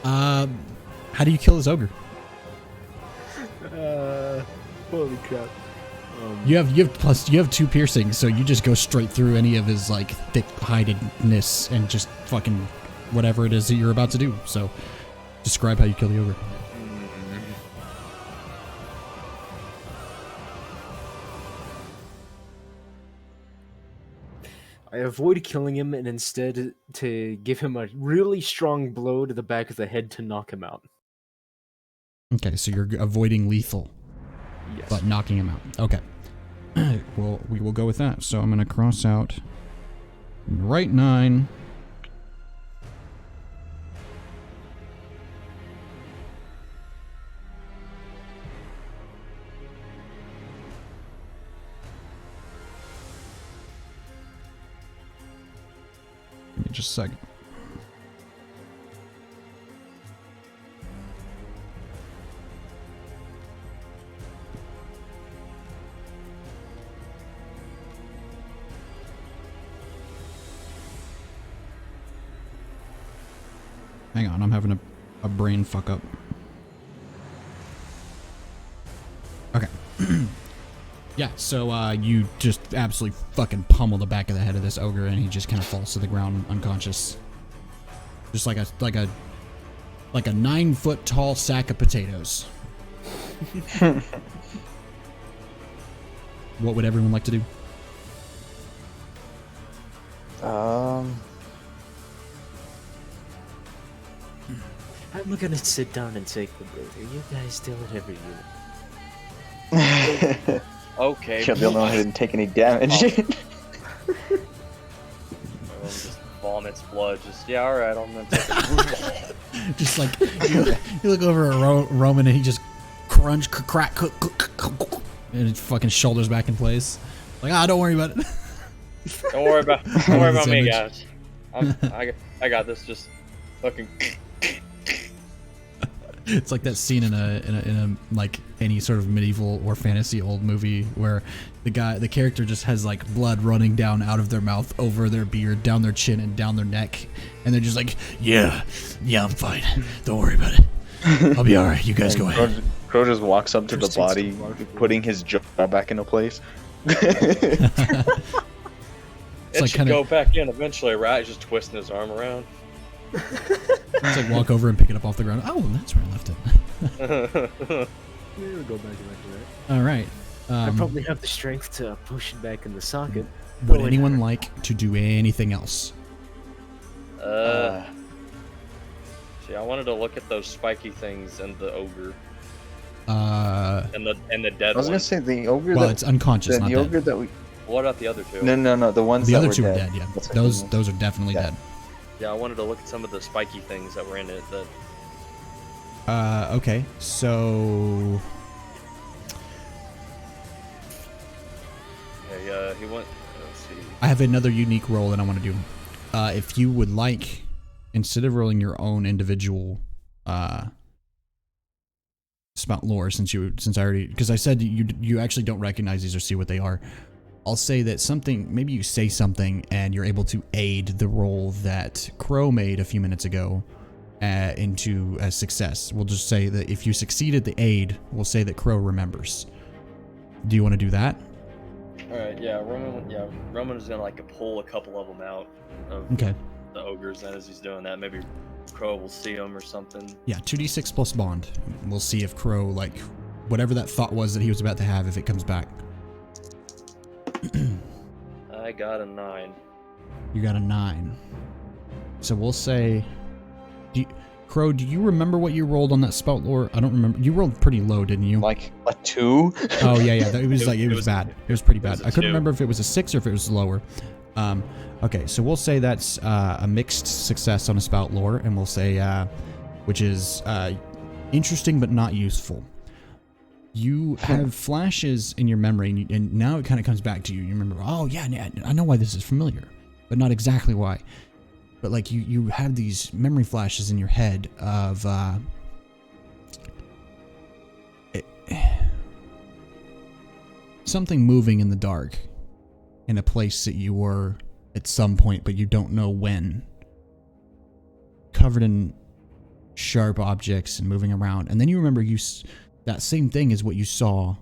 How do you kill this ogre? Holy crap. You have 2 piercing, so you just go straight through any of his like thick hidedness and just fucking whatever it is that you're about to do. So describe how you kill the ogre. I avoid killing him and instead to give him a really strong blow to the back of the head to knock him out. Okay, so you're avoiding lethal, Yes. but knocking him out. Okay. Well, we will go with that. So I'm going to cross out right 9. Give me just a second. Hang on, I'm having a brain fuck up. Okay. Yeah, so you just absolutely fucking pummel the back of the head of this ogre, and he just kind of falls to the ground unconscious. Just like a 9-foot tall sack of potatoes. What would everyone like to do? I'm gonna sit down and take the break. You guys do whatever you Okay. You're the only one who didn't take any damage. Just vomits blood. Just yeah, all right. I'm gonna take it. Just like you look over at Roman, and he just crunch, crack, and his fucking shoulders back in place. Like, don't worry about it. Don't worry about me, image. guys. I got this. Just fucking. It's like that scene in a like any sort of medieval or fantasy old movie where the character just has like blood running down out of their mouth, over their beard, down their chin, and down their neck, and they're just like, yeah, I'm fine. Don't worry about it. I'll be all right. You guys go ahead. Crow just walks up to the body, putting his jaw back into place. It like should kinda- go back in eventually, right? He's just twisting his arm around. Just like walk over and pick it up off the ground. Oh, that's where I left it. We'll go back eventually. All right. I probably have the strength to push it back in the socket. Would anyone like to do anything else? See, I wanted to look at those spiky things and the ogre and the dead. I was gonna say the ogre. Well, it's unconscious, not the dead. ogre that we. What about the other two? No. The ones The that other were 2 dead. are dead. Yeah, That's what those are definitely Yeah. dead. Yeah, I wanted to look at some of the spiky things that were in it. Okay, so Yeah, he went. Let's see. I have another unique roll that I want to do. If you would like, instead of rolling your own individual spout lore, since I already, because I said you actually don't recognize these or see what they are, I'll say that maybe you say something and you're able to aid the roll that Crow made a few minutes ago into a success. We'll just say that if you succeeded the aid, we'll say that Crow remembers. Do you want to do that? All right, yeah, Roman is gonna like pull a couple of them out of Okay. the ogres, and as he's doing that, maybe Crow will see them or something. Yeah, 2d6 plus bond. We'll see if Crow, like, whatever that thought was that he was about to have, if it comes back. I got a 9. You got a 9. So we'll say... Crow, do you remember what you rolled on that spout lore? I don't remember. You rolled pretty low, didn't you? Like a 2? Oh, yeah. It was bad. It was pretty bad. I couldn't 2. remember if it was a 6 or if it was lower. Okay, so we'll say that's a mixed success on a spout lore, and we'll say, which is interesting but not useful. You have flashes in your memory, and now it kind of comes back to you. You remember, oh yeah, I know why this is familiar, but not exactly why. But like you have these memory flashes in your head of something moving in the dark in a place that you were at some point, but you don't know when. Covered in sharp objects and moving around, and then you remember that same thing is what you saw.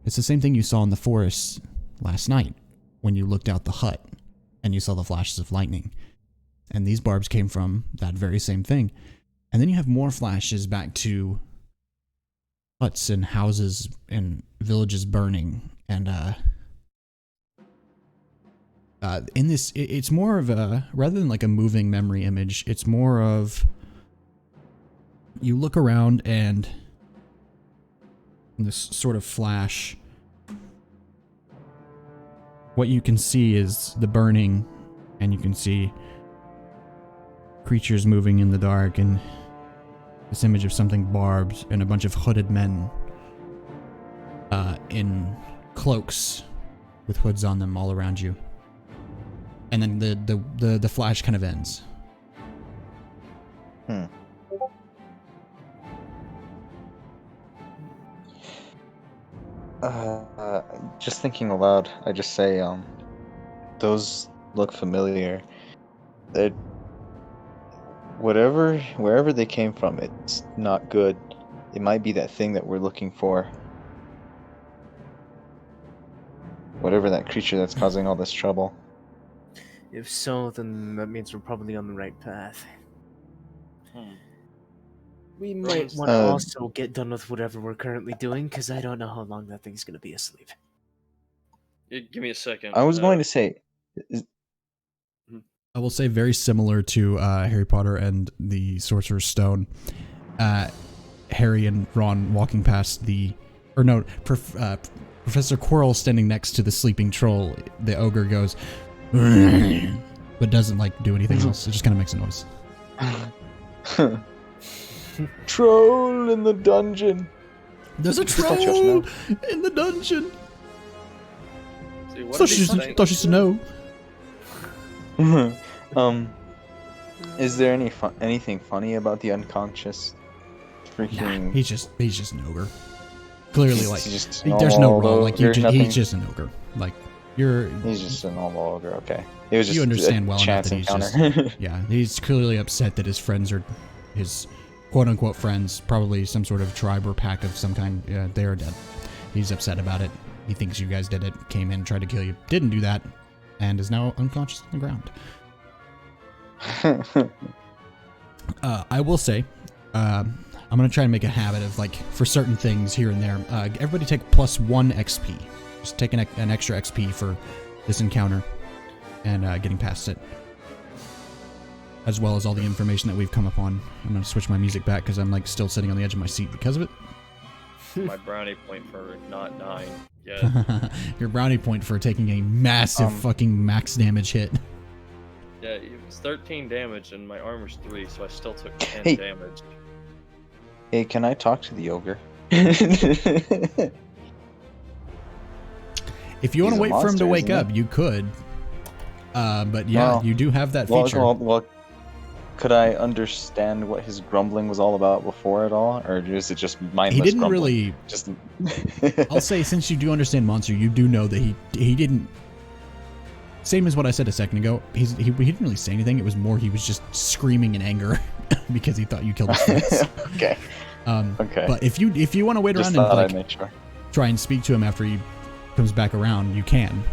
It's the same thing you saw in the forest last night when you looked out the hut and you saw the flashes of lightning. And these barbs came from that very same thing. And then you have more flashes back to huts and houses and villages burning. And in this, it's more of a, rather than like a moving memory image, it's more of you look around and this sort of flash, what you can see is the burning, and you can see creatures moving in the dark, and this image of something barbed and a bunch of hooded men in cloaks with hoods on them all around you. And then the flash kind of ends. Just thinking aloud, I just say, those look familiar. That wherever they came from, it's not good. It might be that thing that we're looking for. Whatever that creature that's causing all this trouble. If so, then that means we're probably on the right path. We might want to also get done with whatever we're currently doing, because I don't know how long that thing's going to be asleep. Give me a second. I was going to say... I will say very similar to Harry Potter and the Sorcerer's Stone. Harry and Ron walking past Professor Quirrell standing next to the sleeping troll. The ogre goes, but doesn't like do anything else. It just kind of makes a noise. Troll in the dungeon. There's a troll in the dungeon. See, Thought you should know. Is there anything funny about the unconscious freaking? Nah, he's just an ogre. Clearly, like there's no role. Like he's just an ogre. Like He's just a normal ogre. Okay, it was just you understand well enough that he's he's clearly upset that his friends are his quote unquote friends, probably some sort of tribe or pack of some kind. They are dead. He's upset about it. He thinks you guys did it. Came in, tried to kill you. Didn't do that. And is now unconscious on the ground. I will say, I'm going to try and make a habit of, like, for certain things here and there, everybody take +1 XP. Just take an extra XP for this encounter and getting past it. As well as all the information that we've come upon. I'm going to switch my music back because I'm, like, still sitting on the edge of my seat because of it. My brownie point for not dying. Yeah. Your brownie point for taking a massive fucking max damage hit. Yeah, it was 13 damage and my armor's 3, so I still took 10 damage. Hey, can I talk to the ogre? If you want to wait for him to wake up, you could. But yeah, you do have that feature. Well, could I understand what his grumbling was all about before at all, or is it just mindless He didn't grumbling? really. Just. I'll say, since you do understand monster, you do know that he didn't. Same as what I said a second ago. He didn't really say anything. It was more he was just screaming in anger because he thought you killed his friends. Okay. Okay. But if you want to wait around and like, try and speak to him after he comes back around, you can.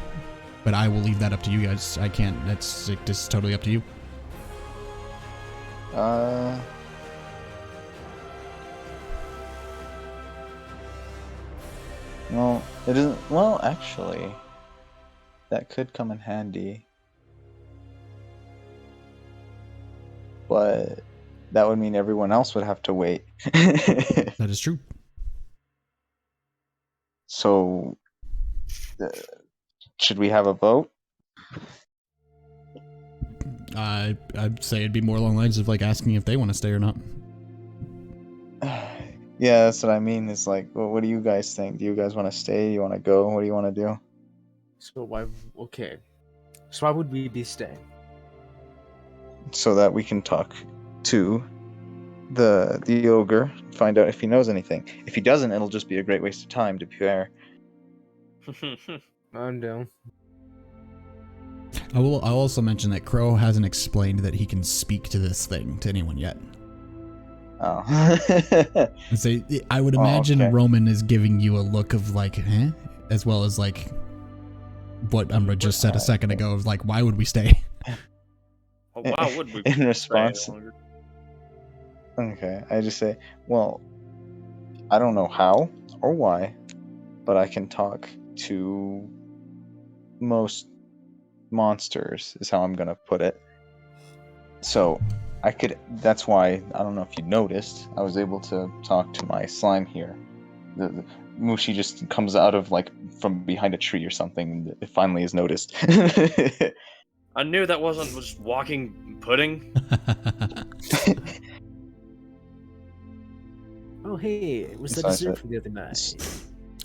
But I will leave that up to you guys. I can't. This is totally up to you. Well, it isn't. Well, actually, That could come in handy. But that would mean everyone else would have to wait. That is true. So, should we have a vote? I'd say it'd be more along the lines of like asking if they want to stay or not. Yeah, that's what I mean. It's like, well, what do you guys think? Do you guys want to stay? You want to go? What do you want to do? So why? Okay. So why would we be staying? So that we can talk to the ogre, find out if he knows anything. If he doesn't, it'll just be a great waste of time, to be fair. I'm down. I'll also mention that Crow hasn't explained that he can speak to this thing to anyone yet. Oh. And so I would imagine okay. Roman is giving you a look of like, eh? As well as like what Umbra just said a second ago of like, why would we stay? Oh, why would we? In response. stay longer? Okay, I just say, well, I don't know how or why, but I can talk to most monsters, is how I'm gonna put it. So, that's why, I don't know if you noticed, I was able to talk to my slime here. The Mushi just comes out of, like, from behind a tree or something, it finally is noticed. I knew that wasn't just walking pudding. Oh hey, it was the So I dessert said- for the other night.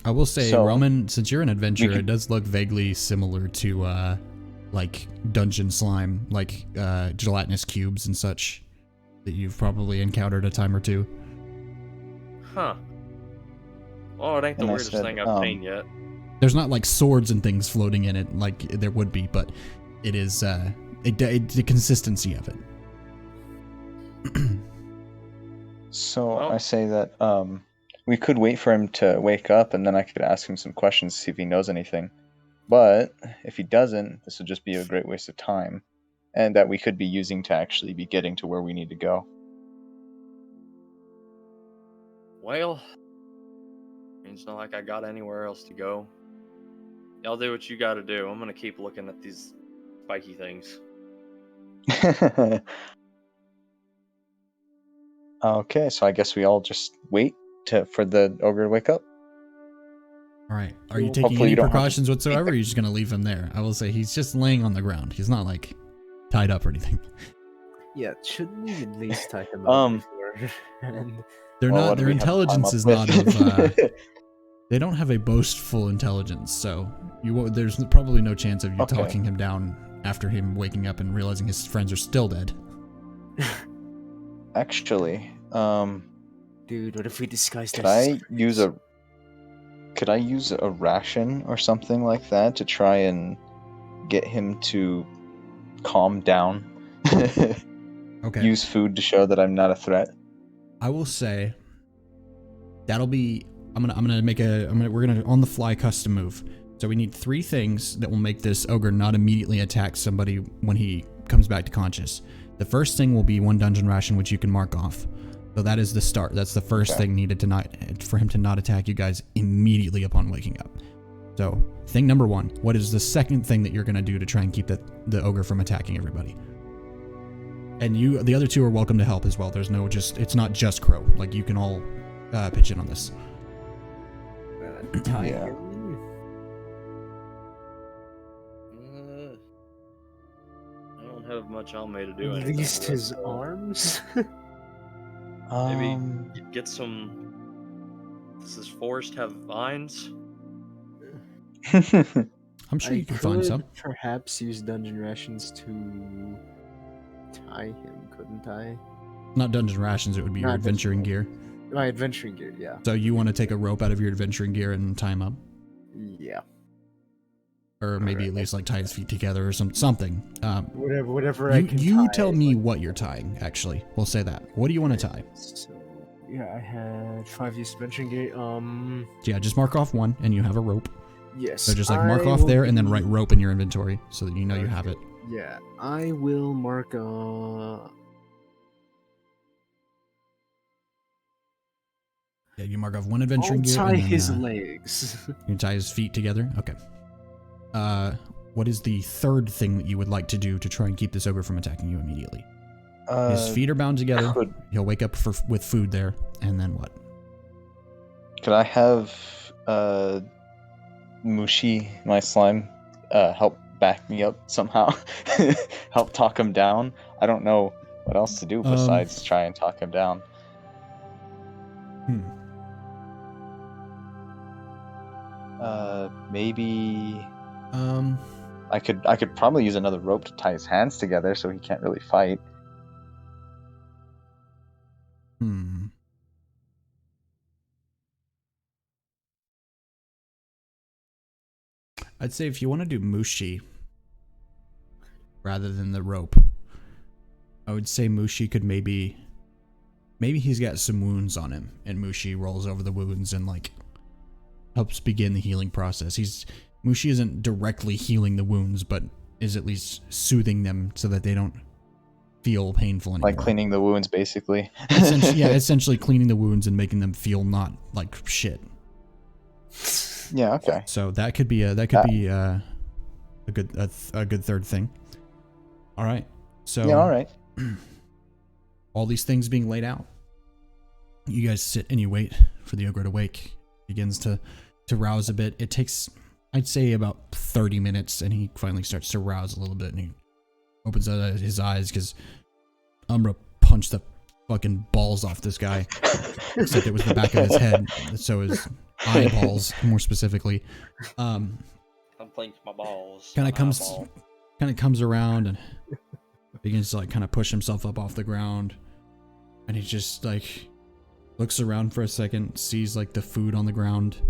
I will say, So, Roman, since you're an adventurer, we can- it does look vaguely similar to like dungeon slime, like gelatinous cubes and such that you've probably encountered a time or two. Huh. Oh, it ain't the And I weirdest said, thing I've seen yet. There's not like swords and things floating in it like there would be, but it is the consistency of it. So Well- I say that we could wait for him to wake up, and then I could ask him some questions to see if he knows anything. But if he doesn't, this would just be a great waste of time, and that we could be using to actually be getting to where we need to go. Well, it's not like I got anywhere else to go. Y'all do what you gotta do. I'm gonna keep looking at these spiky things. Okay, so I guess we all just wait for the ogre to wake up. All right. Are you Cool. taking Hopefully any you don't have to precautions whatsoever? Or are you just gonna leave him there? I will say he's just laying on the ground. He's not like tied up or anything. Yeah, shouldn't we at least tie him Um, up before? And They're Well, not. what do Their we have to climb intelligence up is with? not of. They don't have a boastful intelligence, so you won't, there's probably no chance of you Okay. talking him down after him waking up and realizing his friends are still dead. Actually, dude, what if we disguised could as I use a ration or something like that to try and get him to calm down? Okay. Use food to show that I'm not a threat. I will say that'll be. We're gonna on the fly custom move. So we need 3 things that will make this ogre not immediately attack somebody when he comes back to conscious. The first thing will be 1 dungeon ration, which you can mark off. So that is the start. That's the first Okay. thing needed for him to not attack you guys immediately upon waking up. So thing number 1. What is the second thing that you're gonna do to try and keep the ogre from attacking everybody? And the other 2 are welcome to help as well. It's not just Crow. Like you can all pitch in on this. tie Yeah. him? I don't have much on me to do At anything. least with, his so arms? Maybe get some. Does this forest have vines? I'm sure I you can find could some. perhaps use dungeon rations to tie him, couldn't I? Not dungeon rations, it would be your Not adventuring dungeon gear. My adventuring gear, yeah. So you want to take a rope out of your adventuring gear and tie him up? Yeah. Or maybe at least like tie his feet together or something. Whatever I can You tie, tell me what you're tying, actually. We'll say that. What do you want to tie? So, yeah, I had 5 use adventuring gear. Yeah, just mark off 1 and you have a rope. Yes. So just like mark I off will there and then be- write rope in your inventory so that you know you have it. Yeah, I will mark Yeah, you mark off 1 adventuring I'll gear tie and then his legs. you tie his feet together. Okay. what is the third thing that you would like to do to try and keep this ogre from attacking you immediately? His feet are bound together. He'll wake up with food there, and then what? Could I have Mushi, my slime, help back me up somehow? Help talk him down? I don't know what else to do besides try and talk him down. Maybe. I could probably use another rope to tie his hands together so he can't really fight. I'd say if you want to do Mushi rather than the rope, I would say Mushi could maybe he's got some wounds on him, and Mushi rolls over the wounds and like helps begin the healing process. Mushi isn't directly healing the wounds, but is at least soothing them so that they don't feel painful anymore. Like cleaning the wounds, basically. Essentially cleaning the wounds and making them feel not like shit. Yeah. Okay. So that could be a good third thing. All right. So yeah. All right. All these things being laid out, you guys sit and you wait for the ogre to wake. Begins to rouse a bit. It takes, I'd say, about 30 minutes, and he finally starts to rouse a little bit, and he opens his eyes because I'm gonna punch the fucking balls off this guy. Except it was the back of his head, so his eyeballs, more specifically. I'm playing my balls. Kind of comes around and begins to like kind of push himself up off the ground, and he just like looks around for a second, sees like the food on the ground.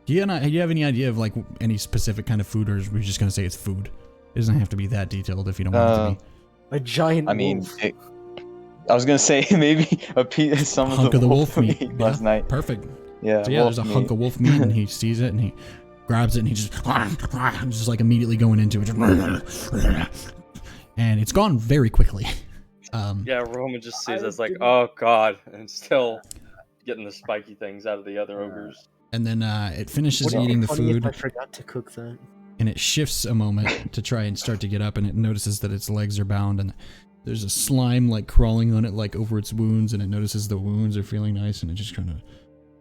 Do you have any idea of like any specific kind of food, or are we just gonna say it's food? It doesn't have to be that detailed if you don't want it to be. A giant. I mean, I was gonna say maybe some hunk of the wolf meat last night. Perfect. Yeah. So yeah, there's a hunk of wolf meat, and he sees it, and he grabs it, and he just like immediately going into it, and it's gone very quickly. Yeah, Roman just sees it's like, oh god, and still getting the spiky things out of the other ogres. And then it finishes eating the food. I forgot to cook that. And it shifts a moment to try and start to get up, and it notices that its legs are bound, and there's a slime like crawling on it like over its wounds, and it notices the wounds are feeling nice, and it just kind of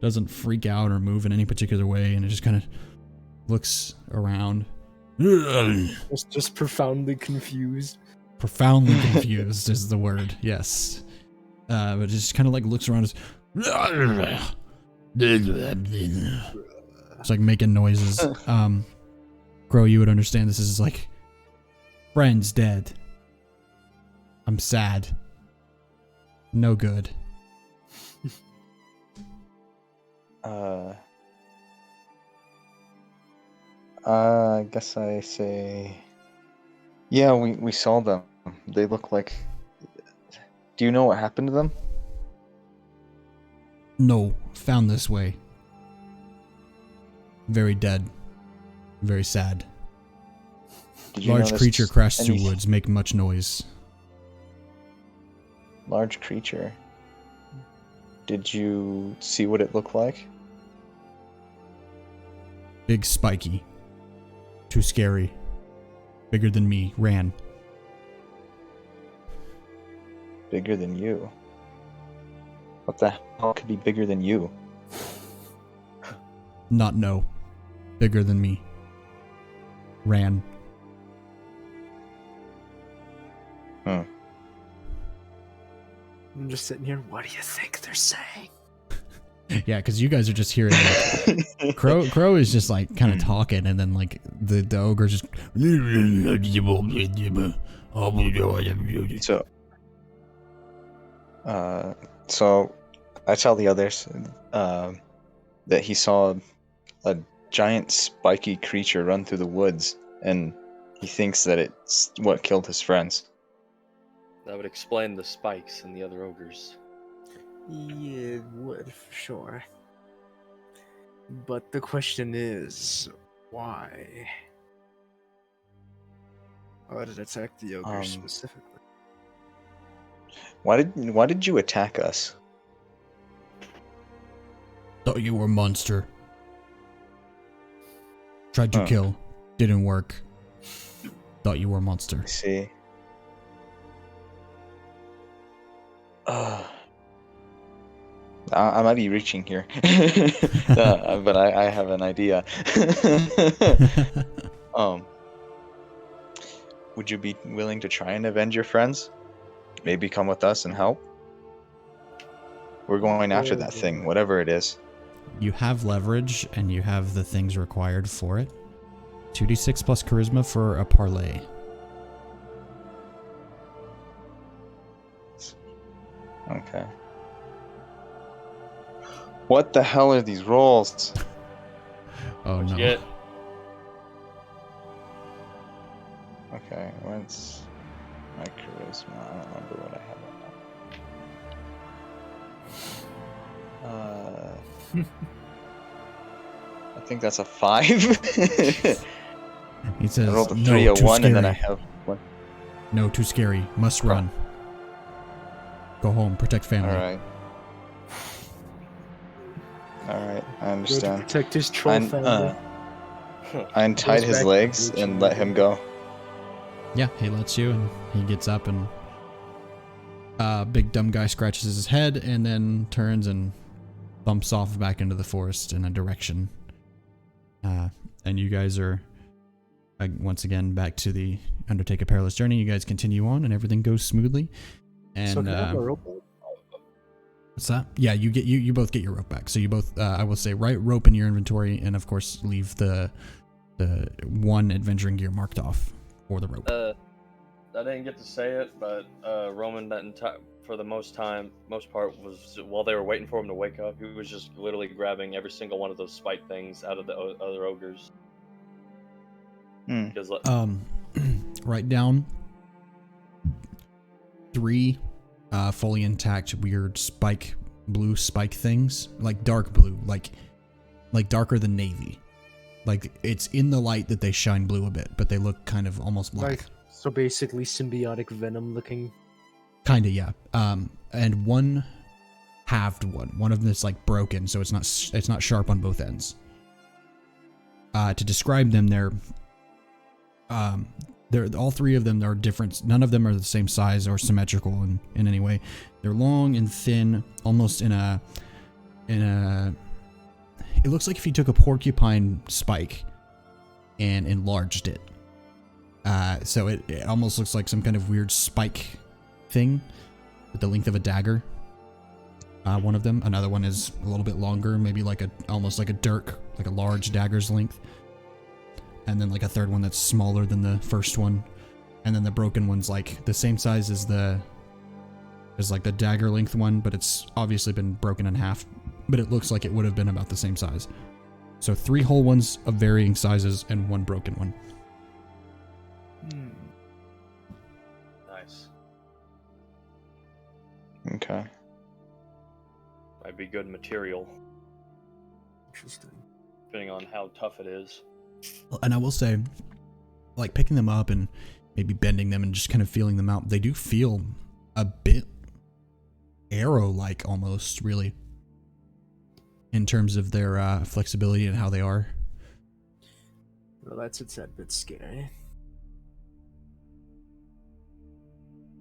doesn't freak out or move in any particular way, and it just kind of looks around. Just profoundly confused. Profoundly confused is the word, yes. But it just kind of like looks around. It's like making noises. Crow, you would understand this is like, friend's dead. I'm sad. No good. I guess I say, yeah, we saw them. They look like. Do you know what happened to them? No, found this way. Very dead. Very sad. Large creature crashed through woods, make much noise. Large creature. Did you see what it looked like? Big spiky. Too scary. Bigger than me. Ran. Bigger than you? What the hell could be bigger than you? Not no. Bigger than me. Ran. Hmm. I'm just sitting here. What do you think they're saying? Yeah, because you guys are just hearing like, Crow is just like kind of talking, and then like the ogre just so I tell the others that he saw a giant spiky creature run through the woods, and he thinks that it's what killed his friends. That would explain the spikes and the other ogres. Yeah, it would, for sure. But the question is, why? Why did it attack the ogre specifically? Why did you attack us? Thought you were a monster. Tried to kill. Didn't work. Thought you were a monster. I see. I might be reaching here, but I have an idea. Would you be willing to try and avenge your friends? Maybe come with us and help? We're going after that thing, whatever it is. You have leverage, and you have the things required for it. 2d6 plus charisma for a parlay. Okay. What the hell are these rolls? Oh What'd no. you get? Okay, what's my charisma? I don't remember what I have. I think that's a 5. He says, I rolled a no, 3, a too 1, and then I scary. have 1. No, too scary. Must run. Go home. Protect family. Alright, I Go to understand. protect his troll family. I untied Goes his back to legs the and let him go. Yeah, he lets you, and he gets up, and big dumb guy scratches his head, and then turns and bumps off back into the forest in a direction. And you guys are once again back to the undertake a perilous journey. You guys continue on, and everything goes smoothly. And So can I have a rope? what's that? Yeah, you both get your rope back. So you both, I will say, write rope in your inventory, and of course leave the one adventuring gear marked off for the rope. I didn't get to say it, but Roman that for the most part was while they were waiting for him to wake up, he was just literally grabbing every single one of those spike things out of the other ogres. Because Write down 3 fully intact weird blue spike things, like dark blue, like darker than navy. Like it's in the light that they shine blue a bit, but they look kind of almost black. So basically symbiotic venom looking. Kinda, yeah. And one halved one. One of them is like broken, so it's not sharp on both ends. To describe them, they're all 3 of them are different. None of them are the same size or symmetrical in any way. They're long and thin, almost in a. It looks like if you took a porcupine spike and enlarged it. So it almost looks like some kind of weird spike thing with the length of a dagger. One of them. Another one is a little bit longer, maybe almost like a dirk, like a large dagger's length. And then like a third one that's smaller than the first one. And then the broken one's like the same size as the dagger length one, but it's obviously been broken in half. But it looks like it would have been about the same size. So 3 whole ones of varying sizes and 1 broken one. nice. Okay. Might be good material, Interesting. depending on how tough it is. And I will say, like picking them up and maybe bending them and just kind of feeling them out, they do feel a bit arrow-like almost, really, in terms of their flexibility and how they are. Well, that's a tad bit scary.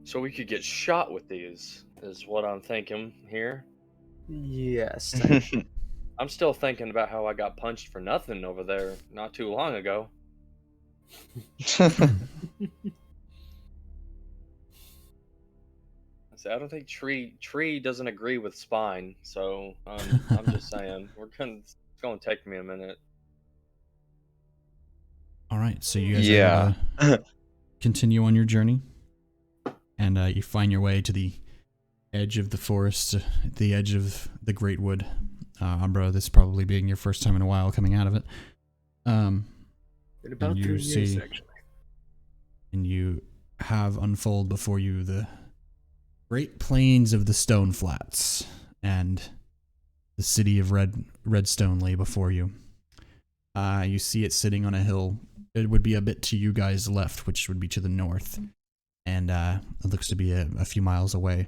So we could get shot with these, is what I'm thinking here. Yes. I'm still thinking about how I got punched for nothing over there not too long ago. So I don't think Tree doesn't agree with Spine, so I'm just saying it's going to take me a minute. All right, so you guys are able to continue on your journey, and you find your way to the edge of the forest, the edge of the Great Wood. Umbra, this probably being your first time in a while coming out of it. In about 3 years, actually. And you have unfold before you the great plains of the Stone Flats, and the city of Redstone lay before you. You see it sitting on a hill. It would be a bit to you guys left, which would be to the north, and it looks to be a few miles away.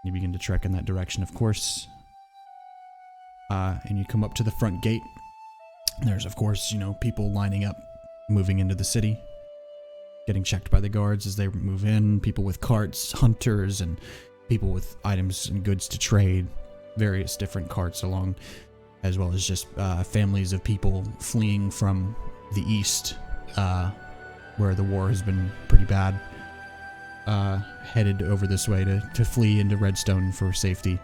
You begin to trek in that direction, of course. And you come up to the front gate. There's, of course, people lining up moving into the city, getting checked by the guards as they move in. People with carts, hunters, and people with items and goods to trade. Various different carts along, as well as just families of people fleeing from the east, where the war has been pretty bad. Headed over this way to flee into Redstone for safety.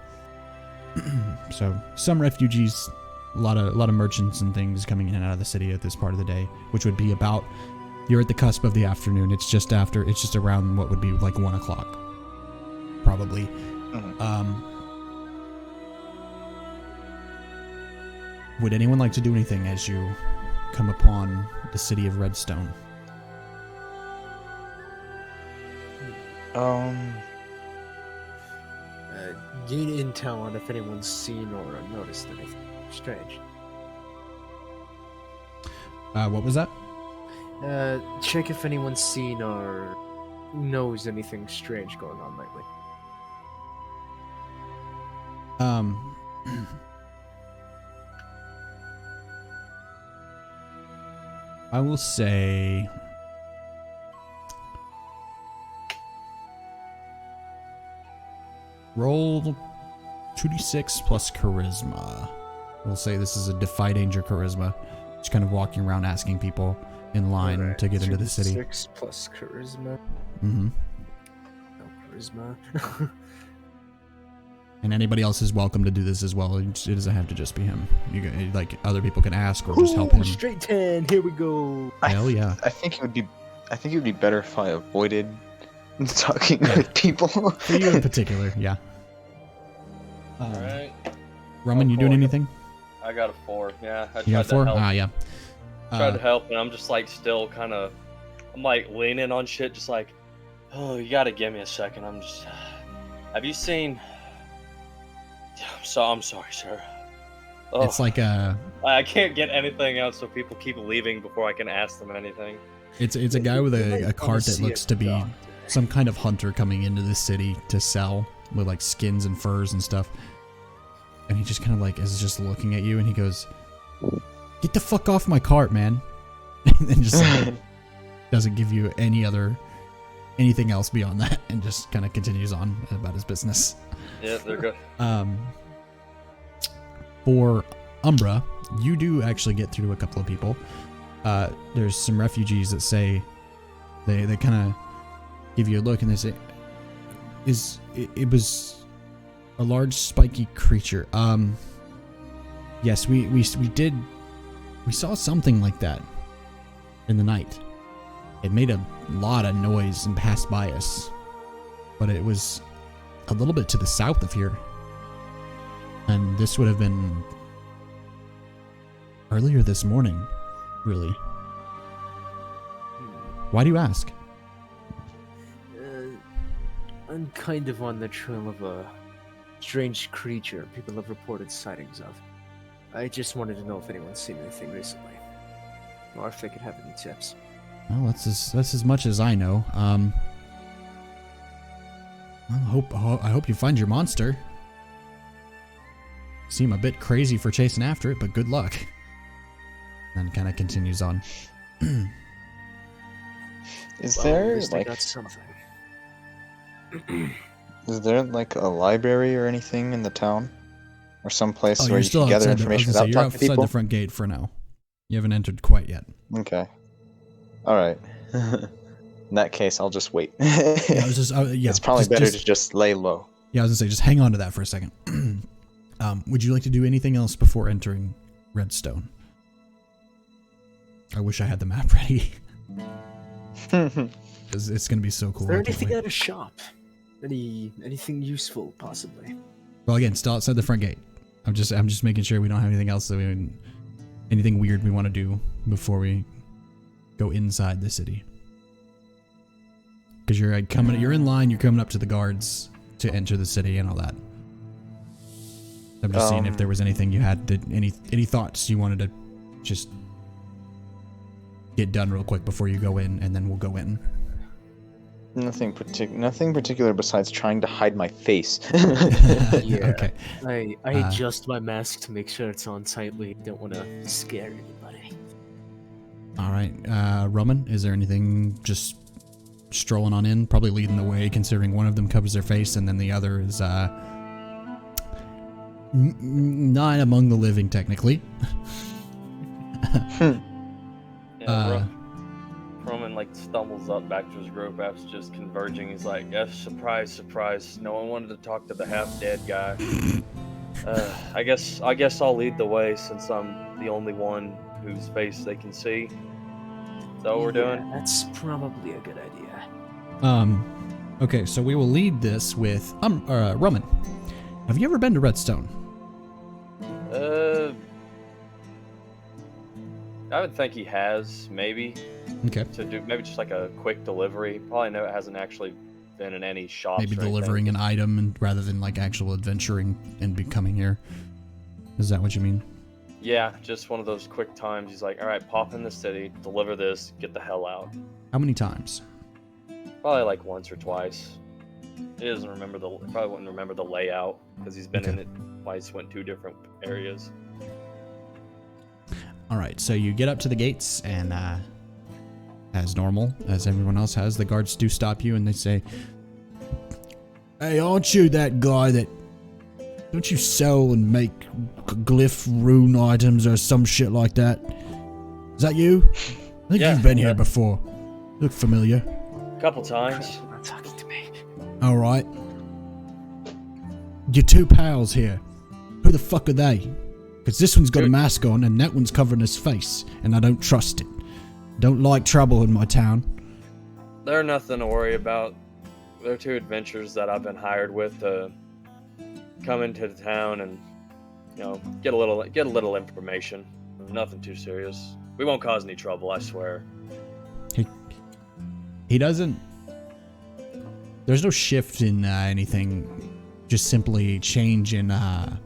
So some refugees, a lot of merchants and things coming in and out of the city at this part of the day, which would be about, you're at the cusp of the afternoon. It's just around what would be like 1 o'clock, probably. Would anyone like to do anything as you come upon the city of Redstone? Gain intel on if anyone's seen or noticed anything strange. What was that? Check if anyone's seen or knows anything strange going on lately. I will say roll 2d6 plus charisma. We'll say this is a defy danger charisma. Just kind of walking around asking people in line to get into the city. 6 plus charisma. Mm-hmm. No charisma. And anybody else is welcome to do this as well. It doesn't have to just be him. Like other people can ask or just help him. Straight 10. Here we go. Hell yeah! I think it would be better if I avoided talking with people. For you in particular, yeah. Alright. Roman, you doing anything? I got a 4, yeah. I You got 4? Yeah. Tried to help, and I'm just like still kind of, I'm like leaning on shit, just like, oh, you gotta give me a second. I'm just, have you seen? I'm sorry, sir. Oh, It's like I can't get anything out, so people keep leaving before I can ask them anything. it's a guy with a cart that looks to be some kind of hunter coming into the city to sell with like skins and furs and stuff. And he just kind of like is just looking at you, and he goes, "Get the fuck off my cart, man!" And then just like, doesn't give you anything else beyond that, and just kind of continues on about his business. Yeah, they're good. For Umbra, you do actually get through to a couple of people. There's some refugees that say they kind of give you a look, and they say, it was a large spiky creature. Yes, we saw something like that in the night. It made a lot of noise and passed by us, but it was a little bit to the south of here. And this would have been earlier this morning, really. Why do you ask? I'm kind of on the trail of a strange creature people have reported sightings of. I just wanted to know if anyone's seen anything recently, or if they could have any tips. Well, that's as much as I know. I hope you find your monster. Seem a bit crazy for chasing after it, but good luck. Then kind of continues on. Is Well, there at least I like got something. is there like a library or anything in the town, or some place Oh, where you're you still can gather outside. information You're without talking to outside people? the front gate for now. You haven't entered quite yet. Okay. All right. In that case, I'll just wait. Yeah, I was just, It's probably better to just lay low. Yeah, I was gonna say, just hang on to that for a second. Would you like to do anything else before entering Redstone? I wish I had the map ready. It's gonna be so cool. Is there I can't anything wait. at a shop? Anything useful, possibly? Well, again, still outside the front gate. I'm just making sure we don't have anything else anything weird we want to do before we go inside the city. Because you're in line, you're coming up to the guards to enter the city and all that. I'm just seeing if there was anything you had, any thoughts you wanted to just get done real quick before you go in, and then we'll go in. Nothing particular besides trying to hide my face. Yeah. Okay. I adjust my mask to make sure it's on tightly. Don't want to scare anybody. All right, Roman, is there anything just strolling on in? Probably leading the way, considering one of them covers their face and then the other is not among the living, technically. Yeah, Roman like stumbles up back to his group after just converging. He's like, "Yes, surprise, surprise! No one wanted to talk to the half-dead guy. I guess I'll lead the way since I'm the only one whose face they can see. Is that what we're doing? That's probably a good idea. Okay, so we will lead this with Roman. Have you ever been to Redstone? I would think he has, maybe. Okay. To do maybe just like a quick delivery. Probably no, it hasn't actually been in any shops. Maybe or delivering anything. an item and rather than like actual adventuring and becoming here. Is that what you mean? Yeah, just one of those quick times. He's like, all right, pop in the city, deliver this, get the hell out. How many times? Probably like once or twice. He doesn't remember probably wouldn't remember the layout because he's been in it twice, went 2 different areas. All right, so you get up to the gates and as normal, as everyone else has, the guards do stop you and they say, "Hey, aren't you that guy that... Don't you sell and make glyph rune items or some shit like that? Is that you? I think Yeah, you've been here yeah. before. Look familiar." A couple times. You're not talking to me. All right. Your 2 pals here. Who the fuck are they? Because this one's got a mask on and that one's covering his face, and I don't trust it. Don't like trouble in my town. They're nothing to worry about. They're 2 adventurers that I've been hired with to come into the town and, you know, get a little information. Nothing too serious. We won't cause any trouble, I swear. He doesn't... There's no shift in anything. Just simply change in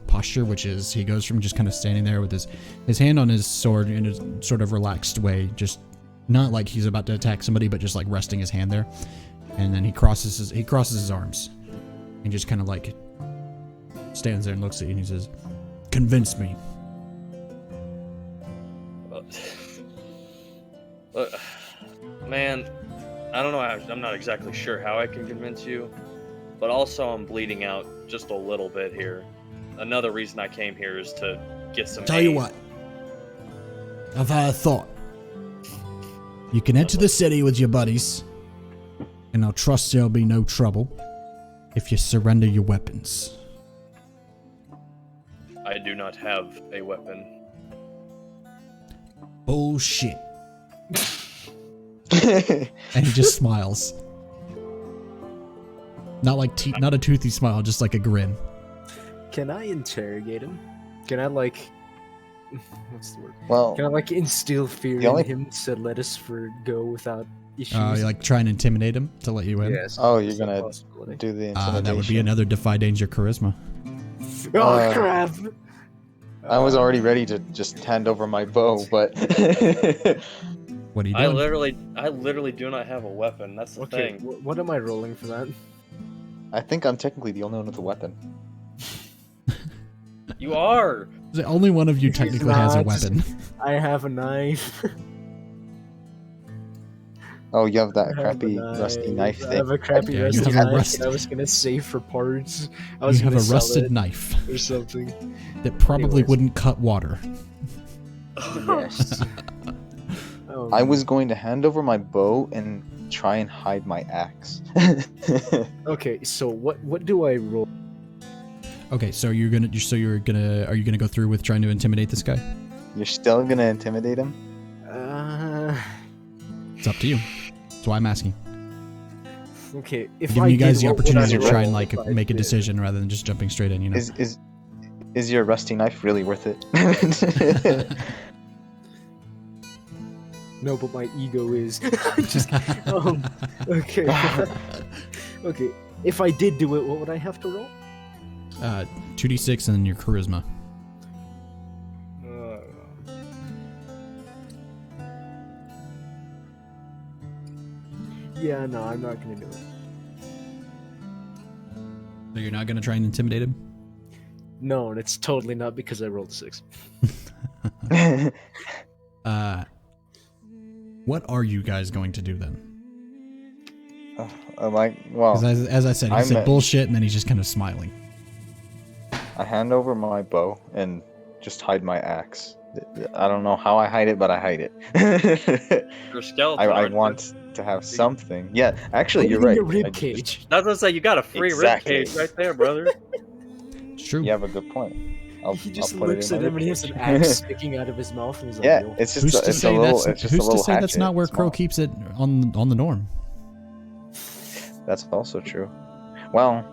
posture, which is he goes from just kind of standing there with his hand on his sword in a sort of relaxed way, just not like he's about to attack somebody, but just like resting his hand there. And then he crosses his arms and just kind of like stands there and looks at you and he says, "Convince me." Man, I don't know. I'm not exactly sure how I can convince you, but also I'm bleeding out just a little bit here. Another reason I came here is to get some Tell you aid. what, I've had a thought. You can enter the city with your buddies, and I'll trust there'll be no trouble if you surrender your weapons. I do not have a weapon. Bullshit. And he just smiles. Not like not a toothy smile, just like a grin. Can I interrogate him? Can I like... What's the word? Well, Can I like instill fear The only- in him to let us go without issues? You like try and intimidate him to let you in? Yes. oh, you're that's a gonna possibility. do the intimidation. That would be another defy danger charisma. Oh crap! I was already ready to just hand over my bow, but What are you I doing? literally do not have a weapon. That's the Okay, thing. what am I rolling for that? I think I'm technically the only one with a weapon. You are. The only one of you He's technically has a not. weapon. I have a knife. Oh, you have that I have a crappy rusty knife I thing. have a crappy Yeah, you rusty have a knife rust- that I was gonna save for parts. I was You have gonna a sell rusted it knife or something. that probably Anyways. wouldn't cut water. Yes. Oh, I was going to hand over my bow and try and hide my axe. okay. So what do I roll? Okay, so are you gonna go through with trying to intimidate this guy? You're still gonna intimidate him? It's up to you. That's why I'm asking. Okay. If Giving I you guys did, the what would opportunity I to try and roll like if I make a did? decision rather than just jumping straight in. You know. Is your rusty knife really worth it? No, but my ego is. Just okay. Okay. If I did do it, what would I have to roll? 2d6 and then your charisma. Yeah, no, I'm not gonna do it. So you're not gonna try and intimidate him? No, and it's totally not because I rolled a 6. What are you guys going to do then? Well, as I said, he said bullshit, and then he's just kind of smiling. I hand over my bow and just hide my axe. I don't know how I hide it, but I hide it. Your skeleton. I want to have something. Yeah, actually, you're right. Your rib cage. That's what I say. You got a free rib cage right there, brother. It's true. You have a good point. He just I'll put looks it at in him and he has an axe sticking out of his mouth, and he's like, Yeah, "Yo." it's Who's just to it's a say little. that's It's just a who's to little say that's hatchet. not where It's Crow small. keeps it on the norm? That's also true. Well,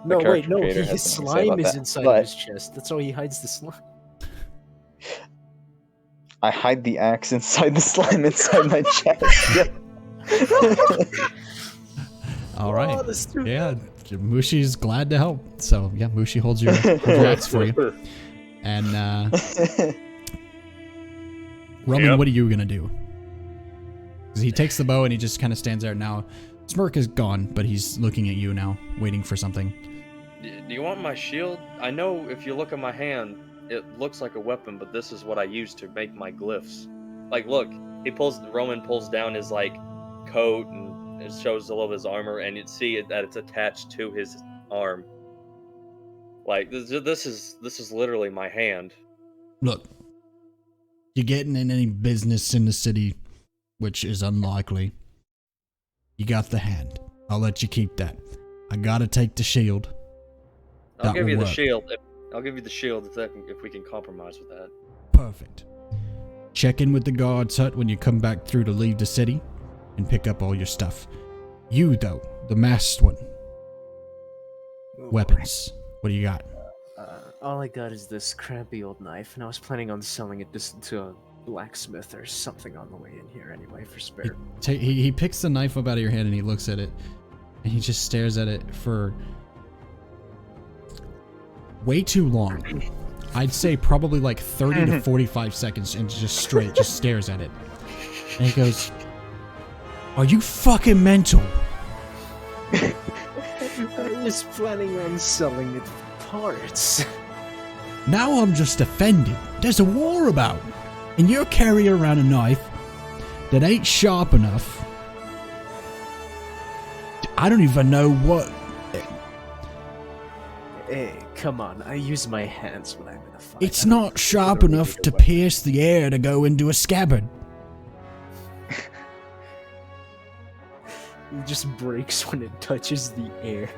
No, the wait, no, character creator his has something to say slime about is that, inside but- of his chest. That's how he hides the slime. I hide the axe inside the slime inside my chest. All right. Oh, that's too Yeah, Mushi's glad to help. So yeah, Mushi holds your axe for you. And Roman, Yep. what are you gonna do? 'Cause he takes the bow and he just kind of stands there now. Smirk is gone, but he's looking at you now, waiting for something. Do you want my shield? I know if you look at my hand, it looks like a weapon, but this is what I use to make my glyphs. Like, look, Roman pulls down his like coat and it shows a little of his armor, and you see that it's attached to his arm. Like this is literally my hand. Look, you're getting in any business in the city, which is unlikely. You got the hand. I'll let you keep that. I gotta take the shield. I'll That give will you the work. shield. I'll give you the shield if we can compromise with that. Perfect. Check in with the guard's hut when you come back through to leave the city and pick up all your stuff. You, though, the masked one. Weapons. What do you got? All I got is this crappy old knife, and I was planning on selling it just to a blacksmith or something on the way in here anyway for spare. He picks the knife up out of your hand and he looks at it. And he just stares at it for way too long. I'd say probably like 30 to 45 seconds and just stares at it. And he goes, "Are you fucking mental?" I was planning on selling it for parts. Now I'm just offended. There's a war about. And you're carrying around a knife that ain't sharp enough. I don't even know what. Hey, come on, I use my hands when I'm in a fight. It's I don't not sharp really enough need a to weapon. pierce the air to go into a scabbard. It just breaks when it touches the air.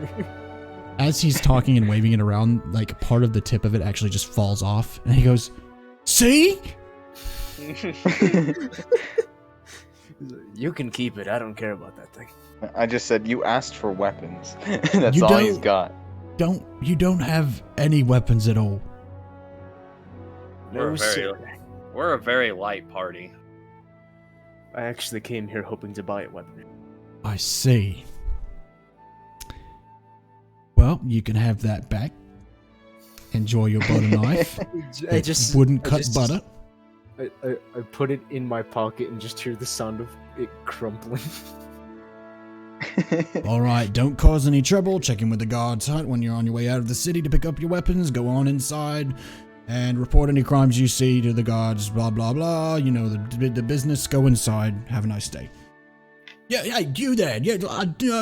As he's talking and waving it around, like part of the tip of it actually just falls off. And he goes, "See? You can keep it, I don't care about that thing. I just said you asked for weapons. That's You all he's don't- got. You don't have any weapons at all." No, sir. We're a very light party. I actually came here hoping to buy a weapon. I see. Well, you can have that back. Enjoy your butter knife. It wouldn't cut butter. I put it in my pocket and just hear the sound of it crumpling. All right, don't cause any trouble. Check in with the guard's hut when you're on your way out of the city to pick up your weapons. Go on inside and report any crimes you see to the guards. Blah blah blah. You know the business. Go inside. Have a nice day. Yeah, hey, you there? Yeah,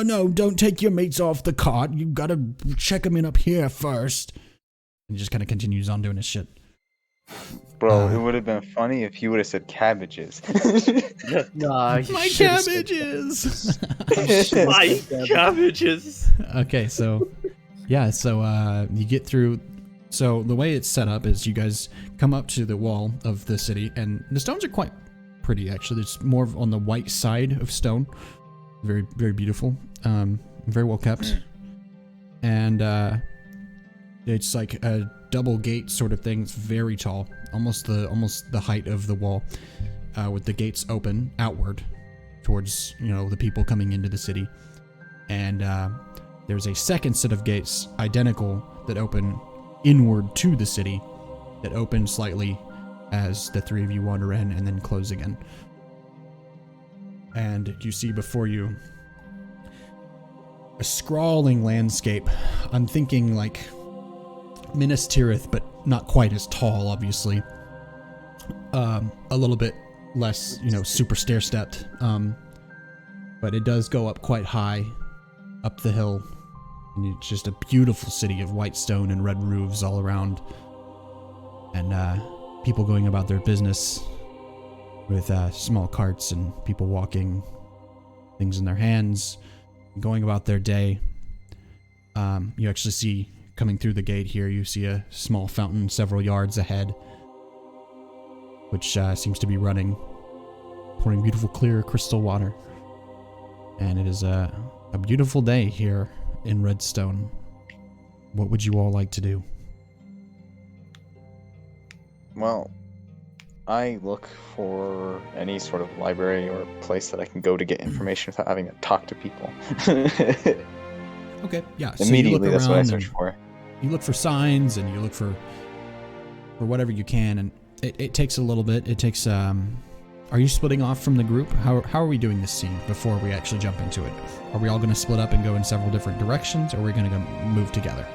no, don't take your mates off the cart. You gotta check them in up here first. And he just kind of continues on doing his shit. Bro, it would have been funny if he would have said cabbages. Nah, My cabbages. My cabbages. Okay, so yeah, so you get through. So the way it's set up is you guys come up to the wall of the city, and the stones are quite pretty actually. It's more on the white side of stone, very very beautiful, very well kept, and it's like a double gate sort of thing. It's very tall, almost the height of the wall, with the gates open outward towards the people coming into the city, and there's a second set of gates identical that open inward to the city, that open slightly as the three of you wander in and then close again. And you see before you a sprawling landscape. I'm thinking like Minas Tirith, but not quite as tall, obviously. A little bit less, super stair-stepped. But it does go up quite high up the hill. And it's just a beautiful city of white stone and red roofs all around. And people going about their business with small carts and people walking, things in their hands, going about their day. You actually see, coming through the gate here, you see a small fountain several yards ahead, which seems to be running, pouring beautiful, clear, crystal water. And it is a beautiful day here in Redstone. What would you all like to do? Well, I look for any sort of library or place that I can go to get information without having to talk to people. Okay, yeah. Immediately, so that's what I search for. You look for signs and you look for whatever you can, and it takes a little bit. It takes. Are you splitting off from the group? How are we doing this scene before we actually jump into it? Are we all going to split up and go in several different directions, or are we going to move together?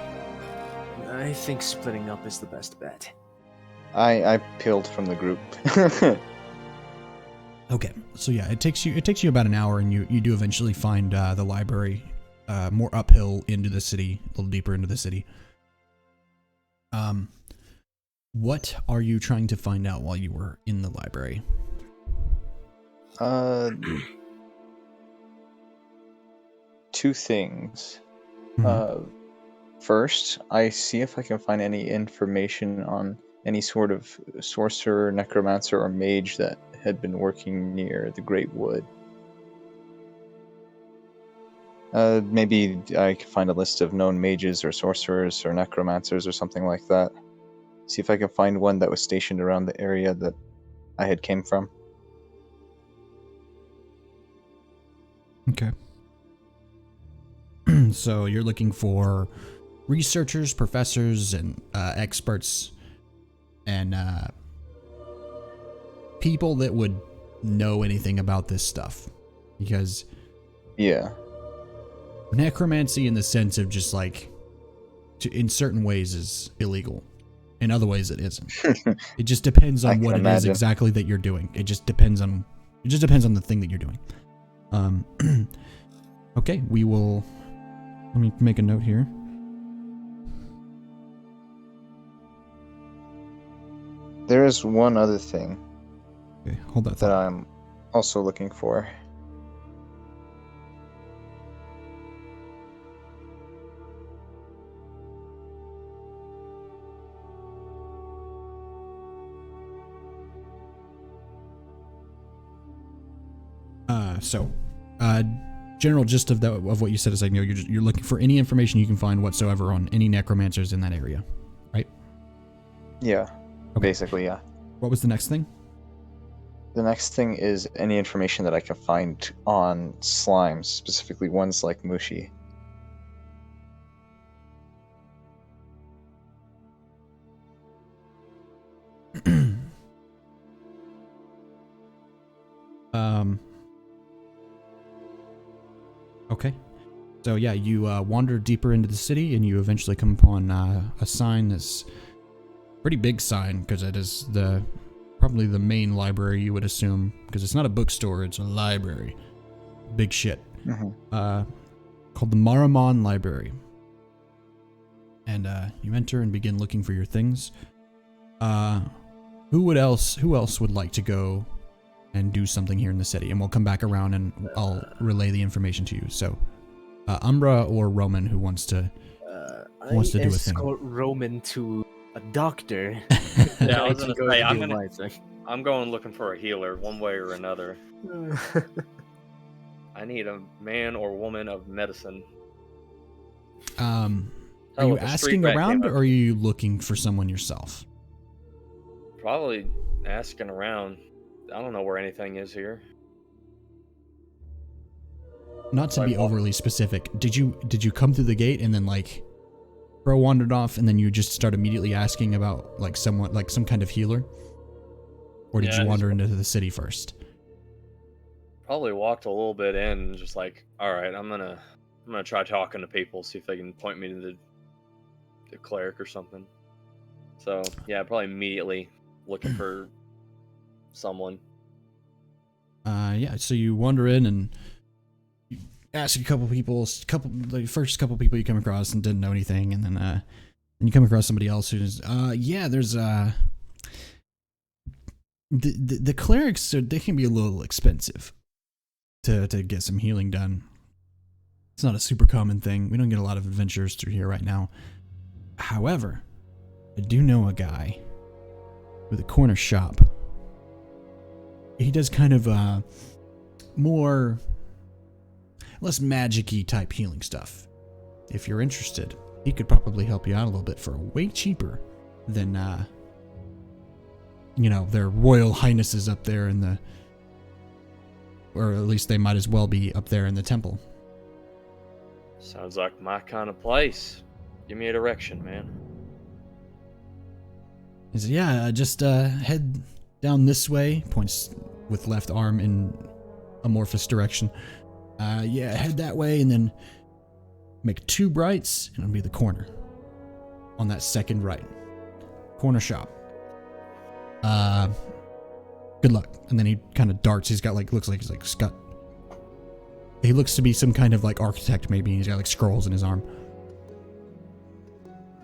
I think splitting up is the best bet. I peeled from the group. Okay, so yeah, it takes you about an hour, and you do eventually find the library, more uphill into the city, a little deeper into the city. What are you trying to find out while you were in the library? Two things. Mm-hmm. First, I see if I can find any information on any sort of sorcerer, necromancer, or mage that had been working near the Great Wood. Maybe I could find a list of known mages or sorcerers or necromancers or something like that. See if I can find one that was stationed around the area that I had came from. Okay. So you're looking for researchers, professors, and experts, and people that would know anything about this stuff. Because Yeah. necromancy, in the sense of just like, in certain ways, is illegal. In other ways, it isn't. It just depends on what it is exactly that you're doing. It just depends on the thing that you're doing. Okay, we will. Let me make a note here. There is one other thing Okay, hold that that thought. I'm also looking for. General gist of what you said is, you're looking for any information you can find whatsoever on any necromancers in that area, right? Yeah. Okay. Basically, yeah. What was the next thing? The next thing is any information that I can find on slimes, specifically ones like Mushi. Okay. So yeah, you wander deeper into the city, and you eventually come upon a sign that's pretty big sign, because it is probably the main library, you would assume, because it's not a bookstore, it's a library. Big shit. Mm-hmm. Called the Maramon Library. And you enter and begin looking for your things. Who else would like to go and do something here in the city? And we'll come back around and I'll relay the information to you. So, Umbra or Roman, who wants to do a thing? I escort Roman to a doctor. Yeah, I was gonna say I'm going looking for a healer, one way or another. I need a man or woman of medicine. Are you asking around, or are you looking for someone yourself? Probably asking around. I don't know where anything is here. Not to be overly specific, did you come through the gate and then Bro wandered off and then you just start immediately asking about someone, some kind of healer? Or did you wander into the city first? Probably walked a little bit in and just all right, I'm gonna try talking to people, see if they can point me to the cleric or something. So yeah, probably immediately looking for someone. Yeah, so you wander in and you ask a couple people, the first couple people you come across and didn't know anything, and then you come across somebody else who's, there's the clerics, they can be a little expensive to get some healing done. It's not a super common thing. We don't get a lot of adventurers through here right now. However, I do know a guy with a corner shop. He does kind of less magic-y type healing stuff. If you're interested, he could probably help you out a little bit for way cheaper than their royal highnesses up there in the, or at least they might as well be up there in the temple. Sounds like my kind of place. Give me a direction, man. He said, yeah, just head down this way. Points with left arm in amorphous direction. Head that way and then make 2 brights and it'll be the corner. On that second right. Corner shop. Good luck. And then he kind of darts. He's got he looks to be some kind of like architect maybe. He's got like scrolls in his arm.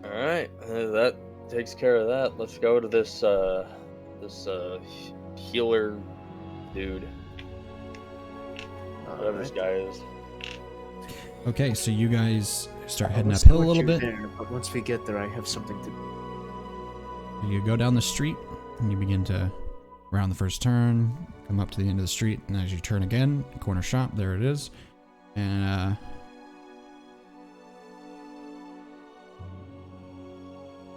Alright, that takes care of that. Let's go to this healer dude. Whatever this guy is. Okay, so you guys start heading Let's uphill a put little you bit. there, but once we get there, I have something to do. You go down the street and you begin to round the first turn, come up to the end of the street, and as you turn again, corner shop, there it is. And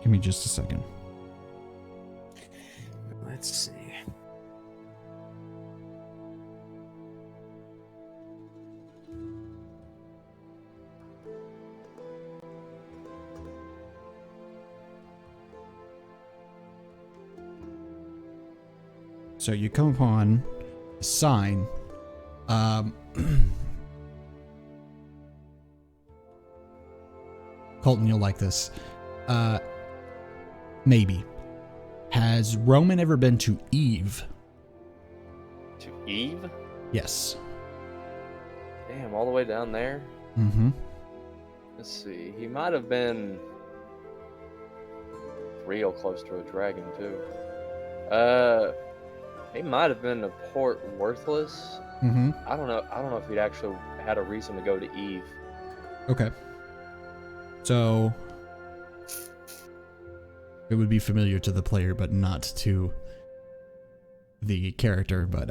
give me just a second. Let's see. So you come upon a sign. Colton, you'll like this. Maybe. Has Roman ever been to Eve? To Eve? Yes. Damn, all the way down there? Mm-hmm. Let's see. He might have been real close to a dragon, too. He might have been to Port Worthless. Mm-hmm. I don't know if he'd actually had a reason to go to Eve. Okay. So it would be familiar to the player, but not to the character. But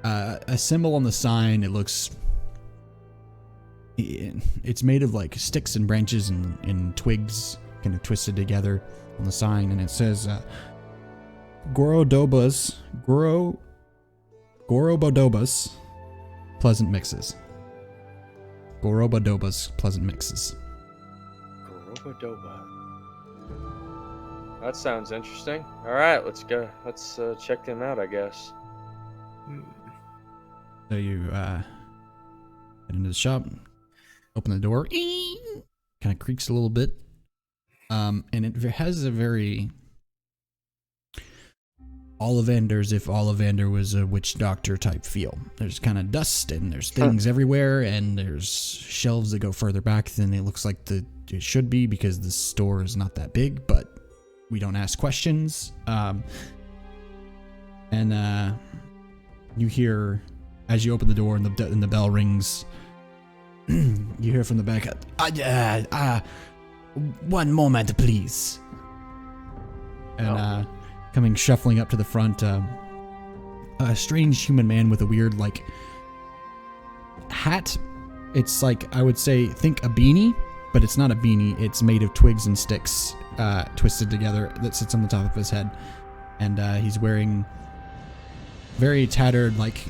a symbol on the sign, it looks... It's made of like sticks and branches and twigs kind of twisted together on the sign, and it says Gorobodobas pleasant mixes. Gorobodobas pleasant mixes. Gorobodoba. That sounds interesting. Alright, let's go. Let's check them out, I guess. So you head into the shop, open the door, kind of creaks a little bit, and it has a very Ollivanders if Ollivander was a witch doctor type feel. There's kind of dust and there's things everywhere, and there's shelves that go further back than it looks like it should be because the store is not that big, but we don't ask questions. And you hear, as you open the door and the bell rings, you hear from the back, one moment, please. And coming shuffling up to the front, a strange human man with a weird, like, hat. It's like, I would say, think a beanie, but it's not a beanie. It's made of twigs and sticks twisted together that sits on the top of his head. And he's wearing very tattered, like,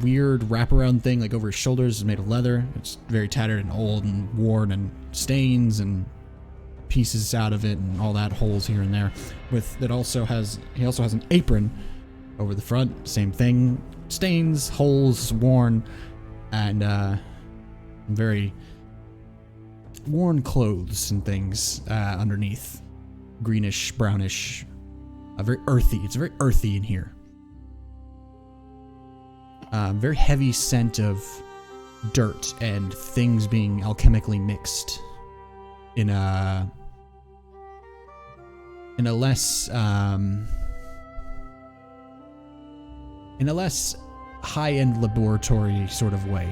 weird wraparound thing, like, over his shoulders. Is made of leather. It's very tattered and old and worn and stains and pieces out of it and all that, holes here and there. He also has an apron over the front, same thing, stains, holes, worn, and very worn clothes and things underneath, greenish, brownish, very earthy. It's very earthy in here. very heavy scent of dirt and things being alchemically mixed in a less high-end laboratory sort of way.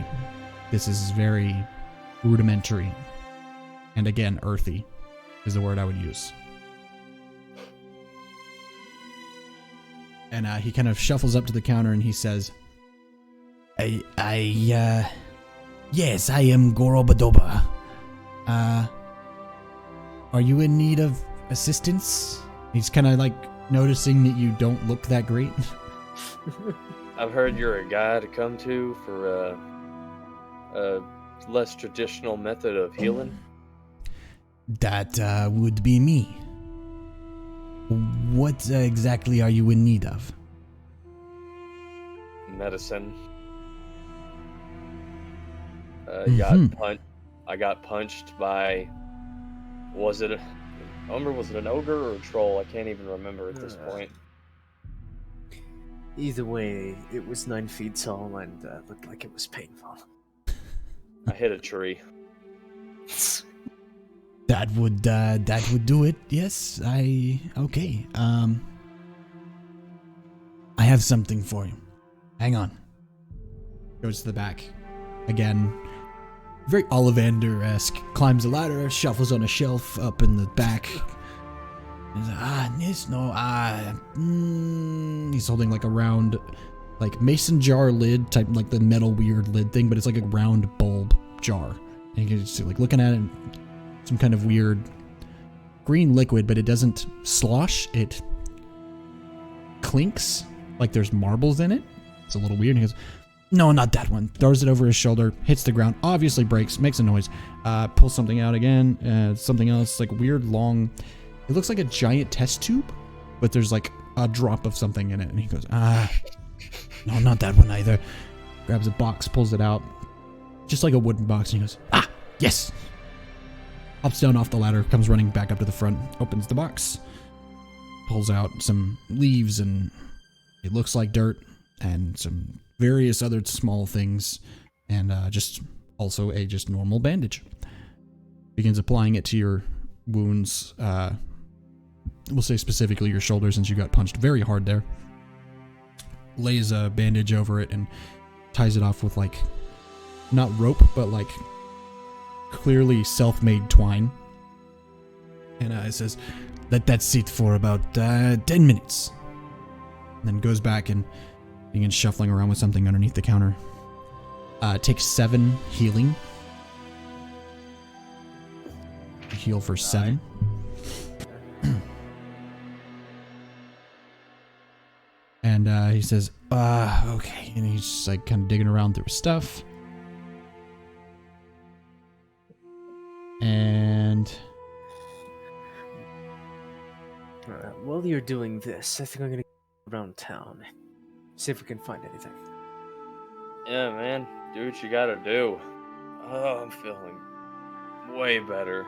This is very rudimentary, and again, earthy is the word I would use. And he kind of shuffles up to the counter and he says, yes, I am Gorobadoba. Are you in need of assistance? He's kind of like noticing that you don't look that great. I've heard you're a guy to come to for a less traditional method of healing. That would be me. What exactly are you in need of? Medicine. Mm-hmm. I got punched by. Was it an ogre or a troll? I can't even remember at this point. Either way, it was 9 feet tall and looked like it was painful. I hit a tree. That would do it. Yes, okay. I have something for you. Hang on. Goes to the back. Again, very Ollivander-esque. Climbs a ladder, shuffles on a shelf up in the back. He's holding like a round, like mason jar lid type, like the metal weird lid thing, but it's like a round bulb jar. And you can just like looking at it, some kind of weird green liquid, but it doesn't slosh. It clinks like there's marbles in it. It's a little weird. And he goes, "No, not that one." Throws it over his shoulder, hits the ground, obviously breaks, makes a noise. Pulls something out again. Something else, like weird long. It looks like a giant test tube, but there's like a drop of something in it. And he goes, no, not that one either. Grabs a box, pulls it out. Just like a wooden box. And he goes, yes. Hops down off the ladder, comes running back up to the front, opens the box, pulls out some leaves, and it looks like dirt, and some various other small things, and just also a just normal bandage. Begins applying it to your wounds. We'll say specifically your shoulder, since you got punched very hard there. Lays a bandage over it and ties it off with like, not rope, but like clearly self-made twine. And it says, let that sit for about 10 minutes. And then goes back and begins shuffling around with something underneath the counter. Takes 7 healing. Heal for 7. And he says, okay. And he's just like kind of digging around through his stuff. And while you're doing this, I think I'm gonna go around town, see if we can find anything. Yeah, man. Do what you gotta do. Oh, I'm feeling way better.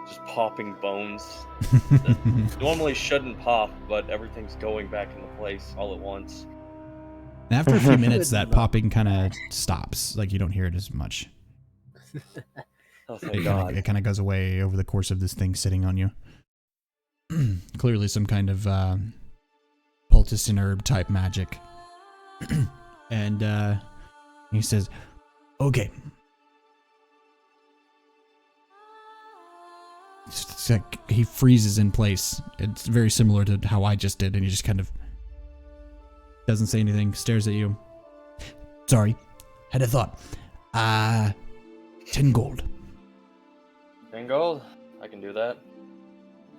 Just popping bones that normally shouldn't pop, but everything's going back into place all at once. And after a few minutes, that popping kind of stops. Like, you don't hear it as much. Oh, thank God. It kind of goes away over the course of this thing sitting on you. Clearly some kind of poultice and herb type magic. And he says, okay. It's like he freezes in place. It's very similar to how I just did, and he just kind of doesn't say anything, stares at you. Sorry, had a thought. 10 gold. 10 gold? I can do that.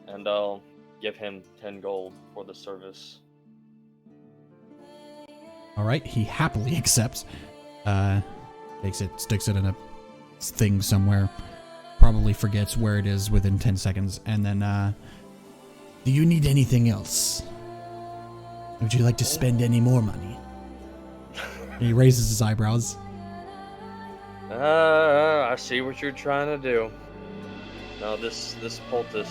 And I'll give him 10 gold for the service. Alright, he happily accepts. Takes it, sticks it in a thing somewhere. Probably forgets where it is within 10 seconds. And then, do you need anything else? Would you like to spend any more money? And he raises his eyebrows. I see what you're trying to do. No, this poultice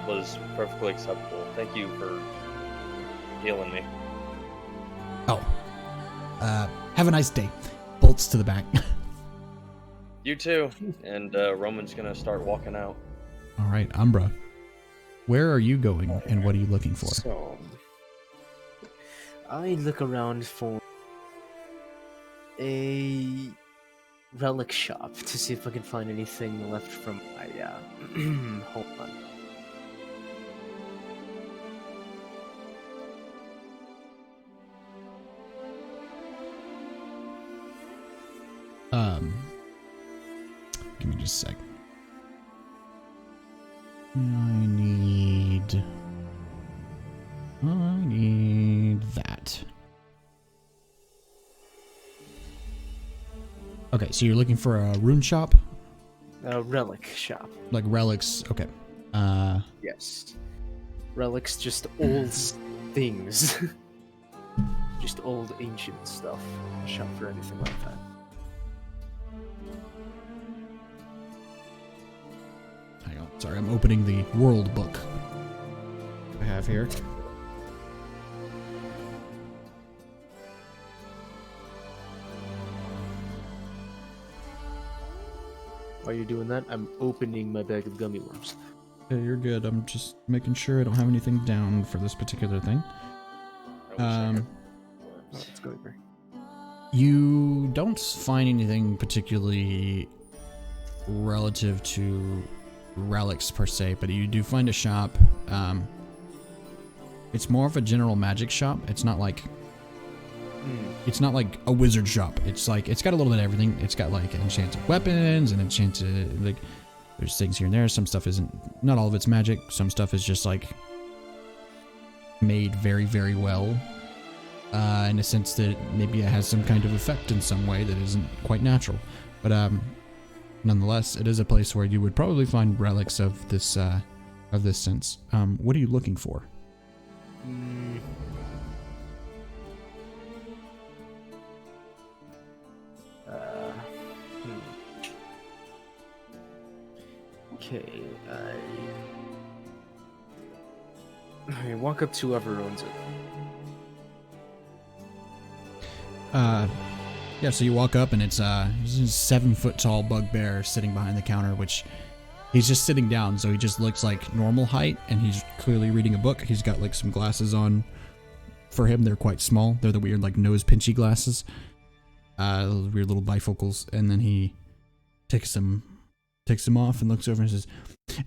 was perfectly acceptable. Thank you for healing me. Oh. Have a nice day. Bolts to the back. You too. And Roman's gonna start walking out. All right, Umbra. Where are you going, and what are you looking for? So, I look around for a relic shop to see if I can find anything left from my, hold on. Give me just a sec. I need that. Okay, so you're looking for a rune shop? A relic shop. Like relics, okay. Yes. Relics, just old things. Just old ancient stuff. Shop for anything like that. Hang on, sorry, I'm opening the world book I have here. While you're doing that, I'm opening my bag of gummy worms. Yeah, you're good. I'm just making sure I don't have anything down for this particular thing. Oh, it's going very. You don't find anything particularly relative to relics per se, but you do find a shop. It's more of a general magic shop. It's not like a wizard shop. It's like it's got a little bit of everything. It's got like enchanted weapons and enchanted, like, there's things here and there. Some stuff isn't, not all of it's magic. Some stuff is just like made very, very well, in a sense that maybe it has some kind of effect in some way that isn't quite natural. But nonetheless, it is a place where you would probably find relics of this sense. What are you looking for? Okay, I walk up to whoever owns it. Yeah, so you walk up and it's a 7-foot tall bugbear sitting behind the counter, which he's just sitting down, so he just looks like normal height, and he's clearly reading a book. He's got like some glasses on. For him, they're quite small. They're the weird like nose pinchy glasses, those weird little bifocals, and then he takes them off and looks over and says,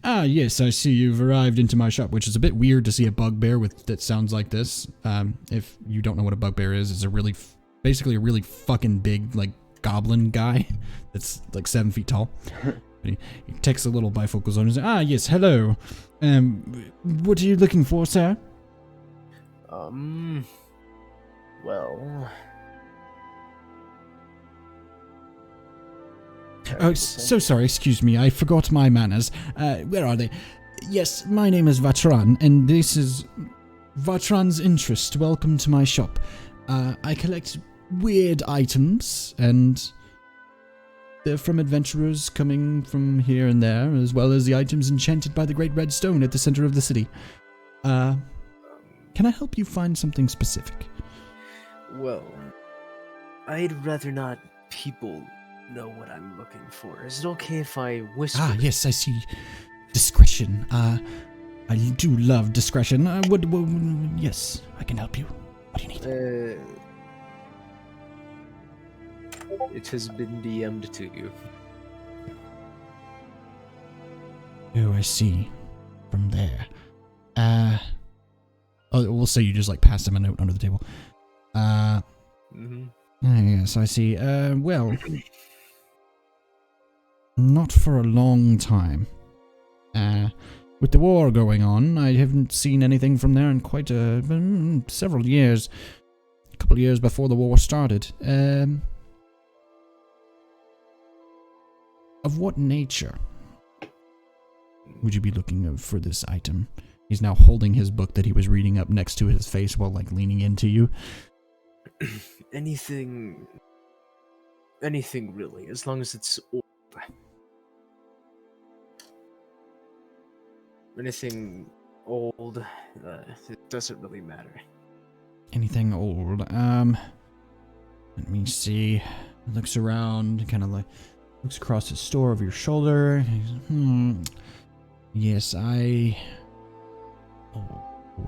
"Ah, yes, I see you've arrived into my shop," which is a bit weird to see a bugbear that sounds like this. If you don't know what a bugbear is, it's basically a really fucking big, like, goblin guy that's like 7 feet tall. He takes the little bifocals on and says, "Ah, yes, hello. What are you looking for, sir?" Well... Oh, so sorry, excuse me, I forgot my manners. Where are they? Yes, my name is Vatran, and this is Vatran's Interest. Welcome to my shop. I collect weird items, and they're from adventurers coming from here and there, as well as the items enchanted by the Great Red Stone at the center of the city. Can I help you find something specific? Well, I'd rather not people know what I'm looking for. Is it okay if I whisper? Ah, yes, I see. Discretion. I do love discretion. Yes, I can help you. What do you need? It has been DM'd to you. Oh, I see. From there. We'll say you just like passed him a note under the table. Yes, I see. Well, not for a long time. With the war going on, I haven't seen anything from there in quite several years. A couple of years before the war started. Of what nature would you be looking for this item? He's now holding his book that he was reading up next to his face while like leaning into you. Anything really, as long as it's old. Anything old, it doesn't really matter. Anything old. Let me see. Looks around, kind of like looks across his store over your shoulder. Yes,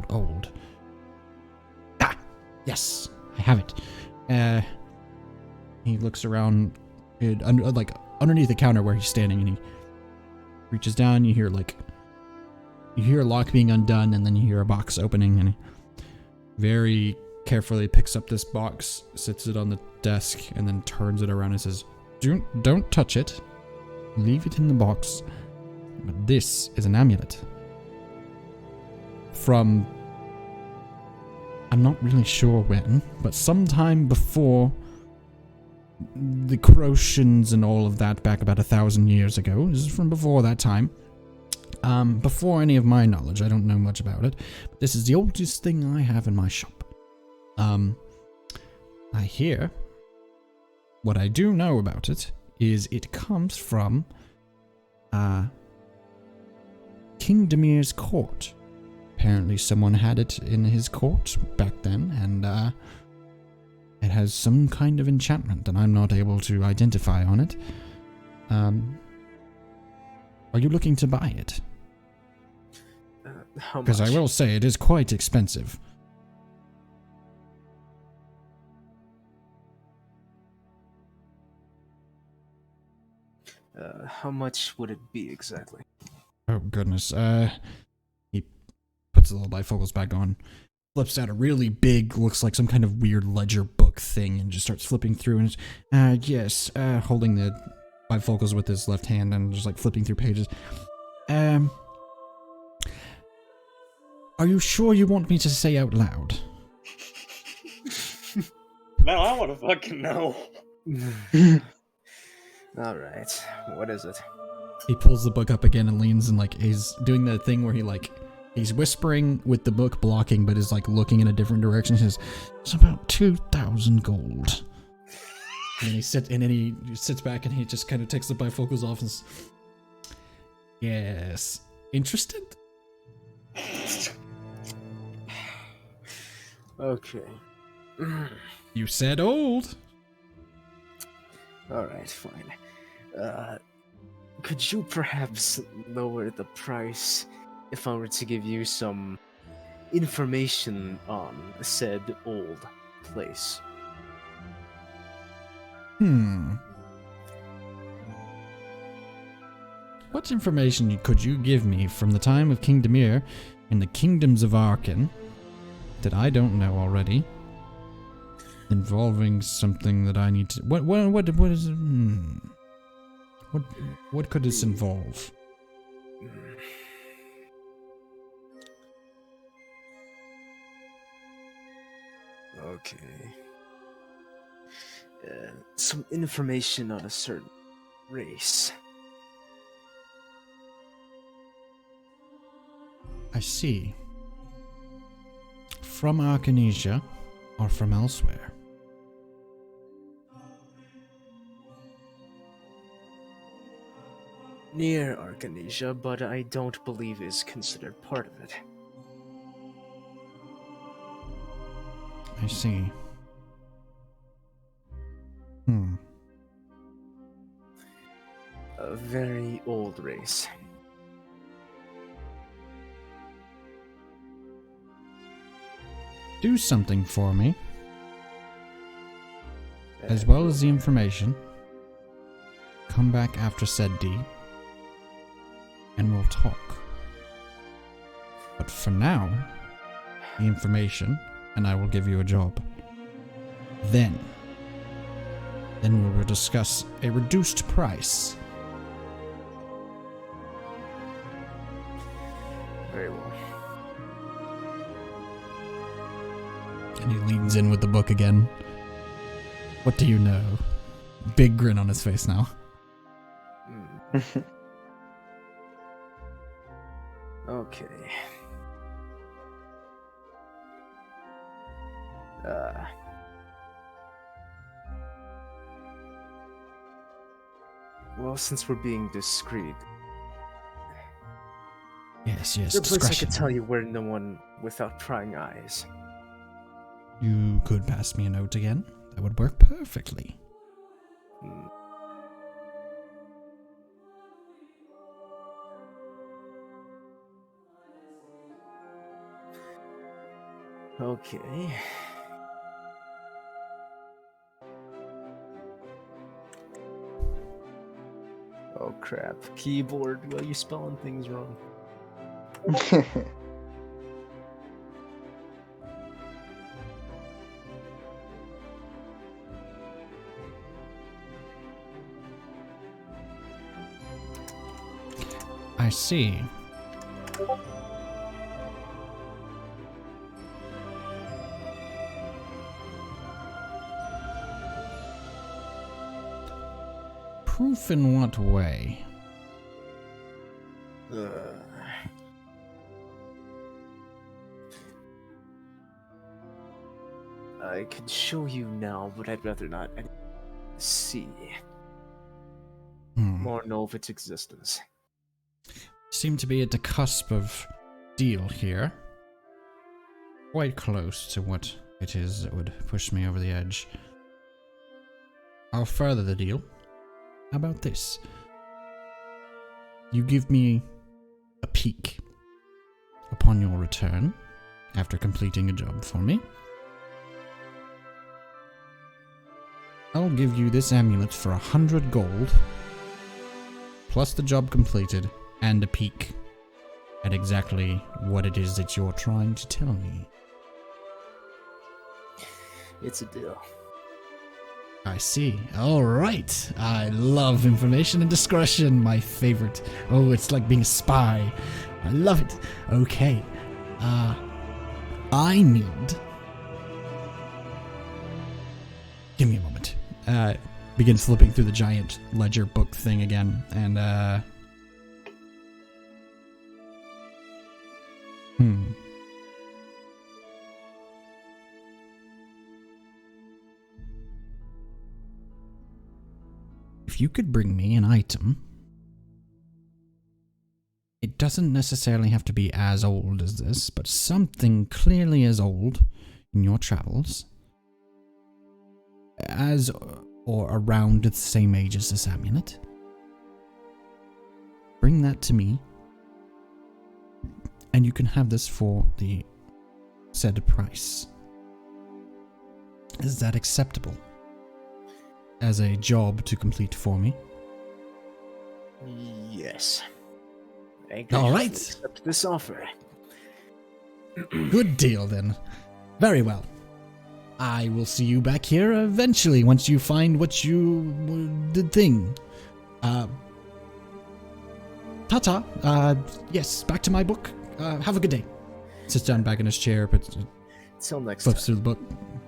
old. Ah, yes, I have it. He looks around, underneath the counter where he's standing, and he reaches down. You hear a lock being undone, and then you hear a box opening, and he very carefully picks up this box, sits it on the desk, and then turns it around and says, Don't touch it. Leave it in the box. But this is an amulet. From, I'm not really sure when, but sometime before the Croatians and all of that, back about 1,000 years ago. This is from before that time. Before any of my knowledge. I don't know much about it. But this is the oldest thing I have in my shop. I hear, what I do know about it is it comes from King Demir's court. Apparently someone had it in his court back then, and it has some kind of enchantment that I'm not able to identify on it. Are you looking to buy it? How much? Because I will say it is quite expensive. How much would it be exactly? Oh, goodness. He puts the little bifocals back on, flips out a really big, looks like some kind of weird ledger book thing, and just starts flipping through, and yes, holding the bifocals with his left hand and just like flipping through pages. Are you sure you want me to say out loud? Man, I want to fucking know. Alright, what is it? He pulls the book up again and leans and he's doing the thing where he's whispering with the book blocking, but is looking in a different direction. He says, it's about 2,000 gold. And then he sits back and he just kind of takes the bifocals off and says, yes, interested? Okay. You said old. Alright, fine. Could you perhaps lower the price if I were to give you some information on said old place? What information could you give me from the time of King Demir in the kingdoms of Arkan that I don't know already, involving something that I need to... What is it? What could this involve? Okay. Some information on a certain race. I see. From Arcanesia or from elsewhere? Near Arcanesia, but I don't believe is considered part of it. I see. A very old race. Do something for me, as well as the information. Come back after said D, and we'll talk. But for now, the information, and I will give you a job. Then we will discuss a reduced price. Very well. And he leans in with the book again. What do you know? Big grin on his face now. Okay. Well, since we're being discreet, Yes, is there a place I discretion. could tell you where no one without prying eyes? You could pass me a note again. That would work perfectly. Okay. Oh crap. Keyboard, well, you're spelling things wrong. I see. Proof in what way? I could show you now, but I'd rather not see. More know of its existence. Seem to be at the cusp of deal here. Quite close to what it is that would push me over the edge. I'll further the deal. How about this? You give me a peek upon your return after completing a job for me. I'll give you this amulet for 100 gold, plus the job completed, and a peek at exactly what it is that you're trying to tell me. It's a deal. I see. Alright. I love information and discretion, my favorite. Oh, it's like being a spy. I love it. Okay. I need... Give me a moment. Begin flipping through the giant ledger book thing again, and, If you could bring me an item, it doesn't necessarily have to be as old as this, but something clearly as old in your travels, as or around the same age as this amulet. Bring that to me, and you can have this for the said price. Is that acceptable? As a job to complete for me? Yes. All right. Accept this offer. Good deal then. Very well. I will see you back here eventually once you find what you did thing. Ta-ta. Yes, back to my book. Have a good day. Sits down back in his chair, but Till next flips time. through the book,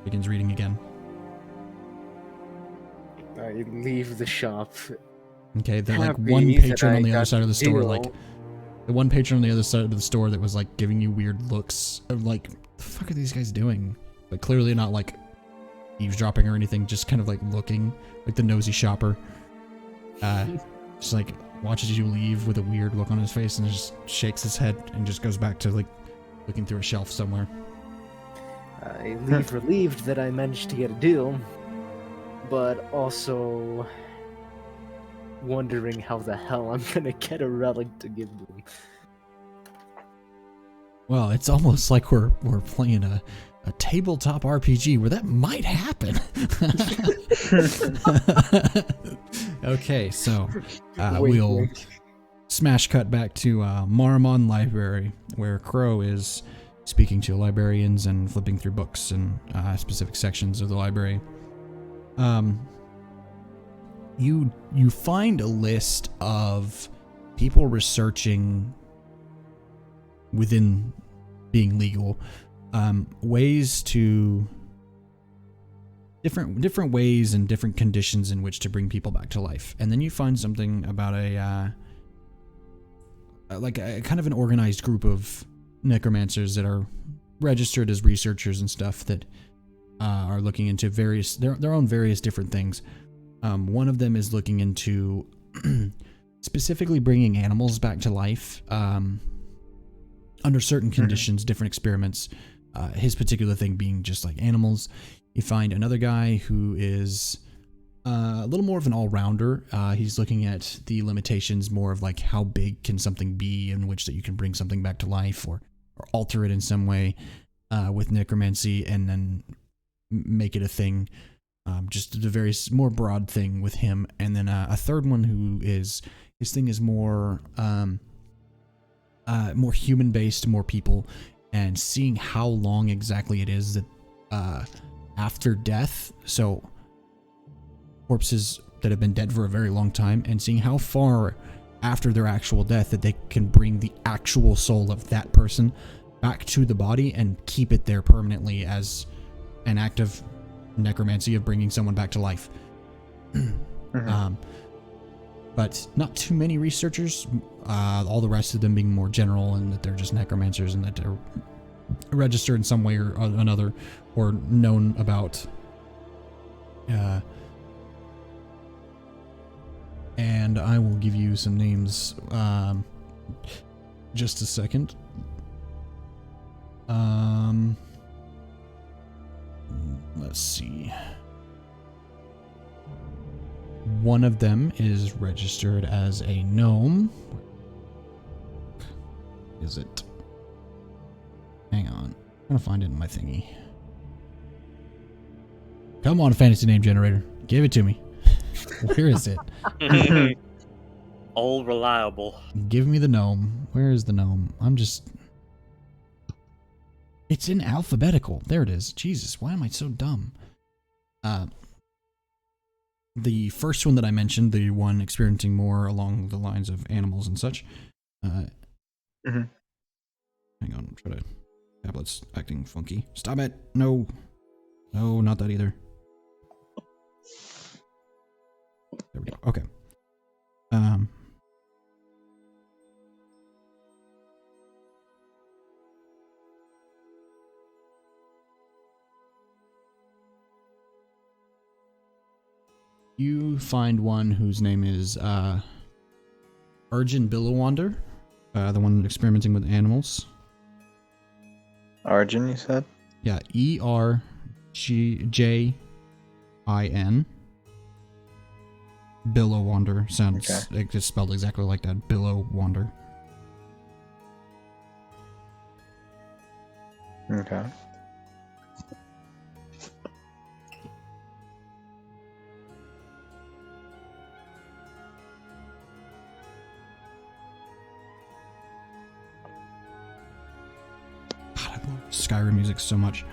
begins reading again. I leave the shop. Okay, the like happy one that patron I on the other got side of the store, deal. like the one patron on the other side of the store that was like giving you weird looks of like, the fuck are these guys doing? But clearly not like eavesdropping or anything, just kind of like looking like the nosy shopper. Just like watches you leave with a weird look on his face and just shakes his head and just goes back to like looking through a shelf somewhere. I leave relieved that I managed to get a deal, but also wondering how the hell I'm gonna get a relic to give them. Well, it's almost like we're playing a tabletop RPG where that might happen. Okay, so we'll smash cut back to Marmon Library, where Crow is speaking to librarians and flipping through books and specific sections of the library. You find a list of people researching within being legal, ways to different ways and different conditions in which to bring people back to life. And then you find something about a kind of an organized group of necromancers that are registered as researchers and stuff that are looking into their own various different things. One of them is looking into specifically bringing animals back to life under certain conditions, different experiments. His particular thing being just like animals You find another guy who is a little more of an all-rounder. He's looking at the limitations more of like how big can something be in which that you can bring something back to life or alter it in some way with necromancy and then make it a thing. Just a very more broad thing with him. And then a third one who is, his thing is more more human-based, more people, and seeing how long exactly it is that after death, so corpses that have been dead for a very long time, and seeing how far after their actual death that they can bring the actual soul of that person back to the body and keep it there permanently as an act of necromancy of bringing someone back to life. But not too many researchers, all the rest of them being more general and that they're just necromancers and that they're registered in some way or another or known about. And I will give you some names just a second. Let's see. One of them is registered as a gnome. Is it? Hang on. I'm gonna find it in my thingy. Come on, fantasy name generator. Give it to me. Where is it? All reliable. Give me the gnome. Where is the gnome? It's in alphabetical. There it is. Jesus, why am I so dumb? The first one that I mentioned, the one experiencing more along the lines of animals and such. Hang on, try to. Tablet's acting funky. Stop it! No, no, not that either. There we go. Okay. You find one whose name is Arjun Billowander, the one experimenting with animals. Arjun, you said? Yeah, ERGJIN. Billowander sounds it's spelled exactly like that. Billowander. Okay. God, I love Skyrim music so much.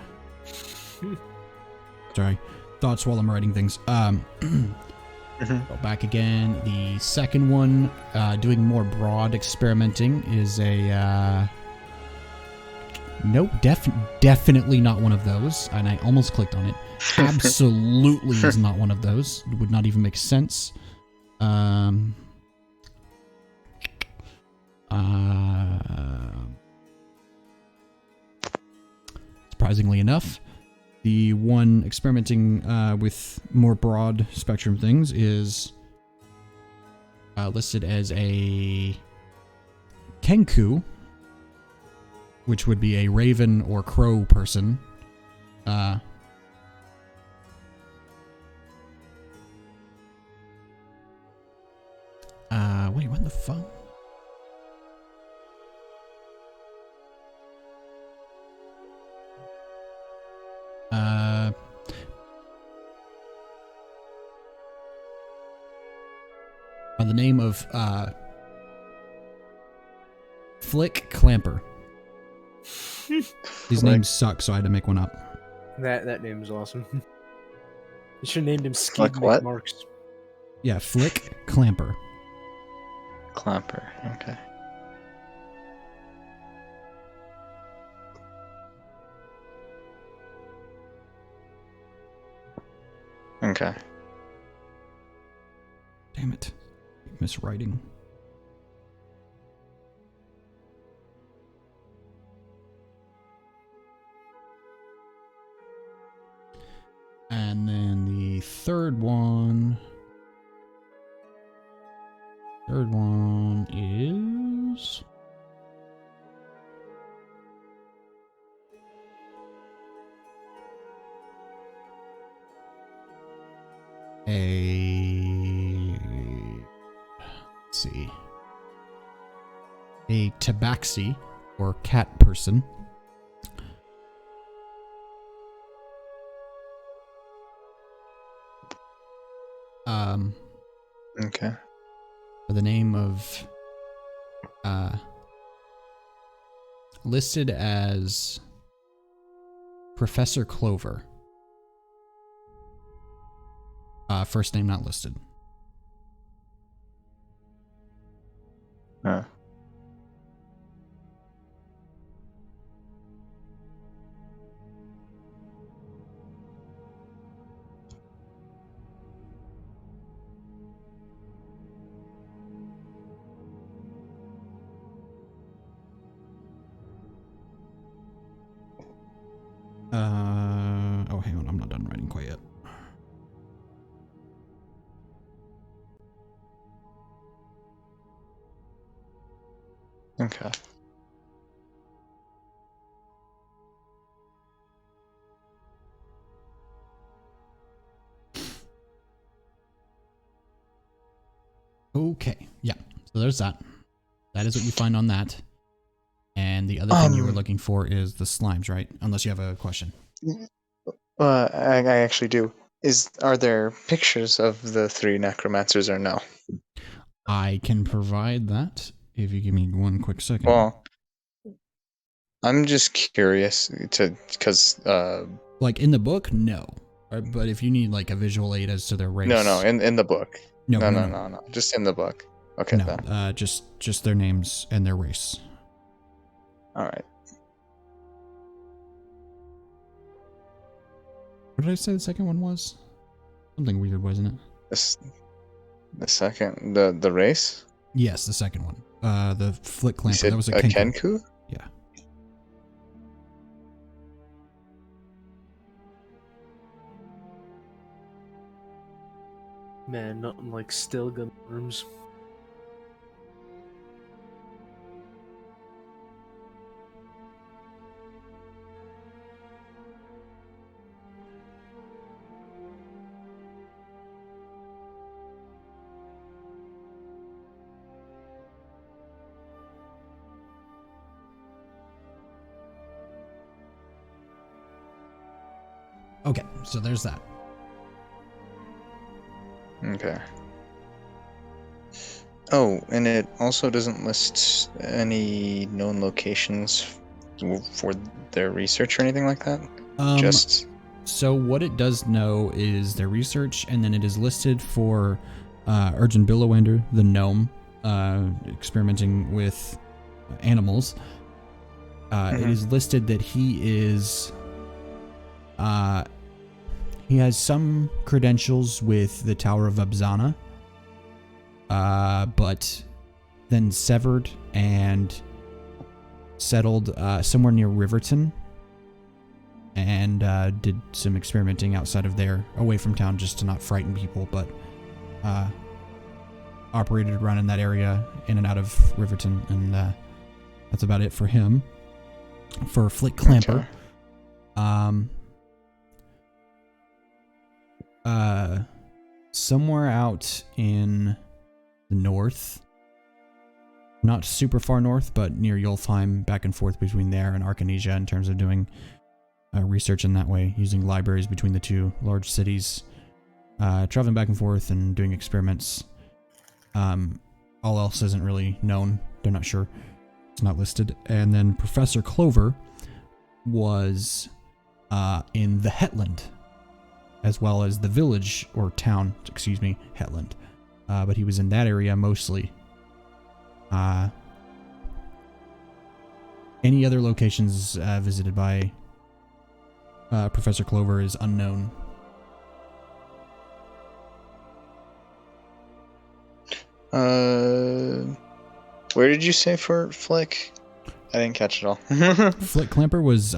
Sorry. Thoughts while I'm writing things. Go back again. The second one, doing more broad experimenting, is a nope, definitely not one of those. And I almost clicked on it. Absolutely is not one of those. It would not even make sense. Surprisingly enough, the one experimenting with more broad spectrum things is listed as a Kenku, which would be a raven or crow person. Wait, what the fuck? By the name of Flick Clamper. These names suck, so I had to make one up. That name is awesome. You should have named him Flick Skeet what? McMarks. Yeah, Flick Clamper. Clamper, okay. Okay. Damn it. Miswriting. And then the third one is let's see, a tabaxi or cat person. Okay. For the name of listed as Professor Clover. First name not listed. Huh. Oh, hang on, I'm not done writing quite yet. Okay. Okay, yeah. So there's that. That is what you find on that. And the other thing you were looking for is the slimes, right? Unless you have a question. I actually do. Are there pictures of the 3 necromancers or no? I can provide that if you give me one quick second. Well, I'm just curious because like in the book, no. But if you need like a visual aid as to their race, no, in the book. No, No, just in the book. Okay, no, then. Just their names and their race. All right. What did I say the second one was? Something weird, wasn't it? The second, the race. Yes, the second one. The Flick Clamper. You said That was a Kenku? Yeah. Man, nothing like still gun rooms. Okay, so there's that. Okay. Oh, and it also doesn't list any known locations for their research or anything like that? So what it does know is their research, and then it is listed for Urgent Billowander, the gnome, experimenting with animals. It is listed that he is... he has some credentials with the Tower of Abzana, but then severed and settled somewhere near Riverton, and did some experimenting outside of there, away from town, just to not frighten people, but operated around in that area, in and out of Riverton, and that's about it for him. For Flick Clamper, somewhere out in the north, not super far north, but near Yulfheim, back and forth between there and Arcanesia in terms of doing research in that way, using libraries between the two large cities, traveling back and forth and doing experiments. All else isn't really known. They're not sure. It's not listed. And then Professor Clover was in the Hetland, as well as the village, or town, excuse me, Hetland. But he was in that area mostly. Any other locations visited by Professor Clover is unknown. Where did you say for Flick? I didn't catch it all. Flick Clamper was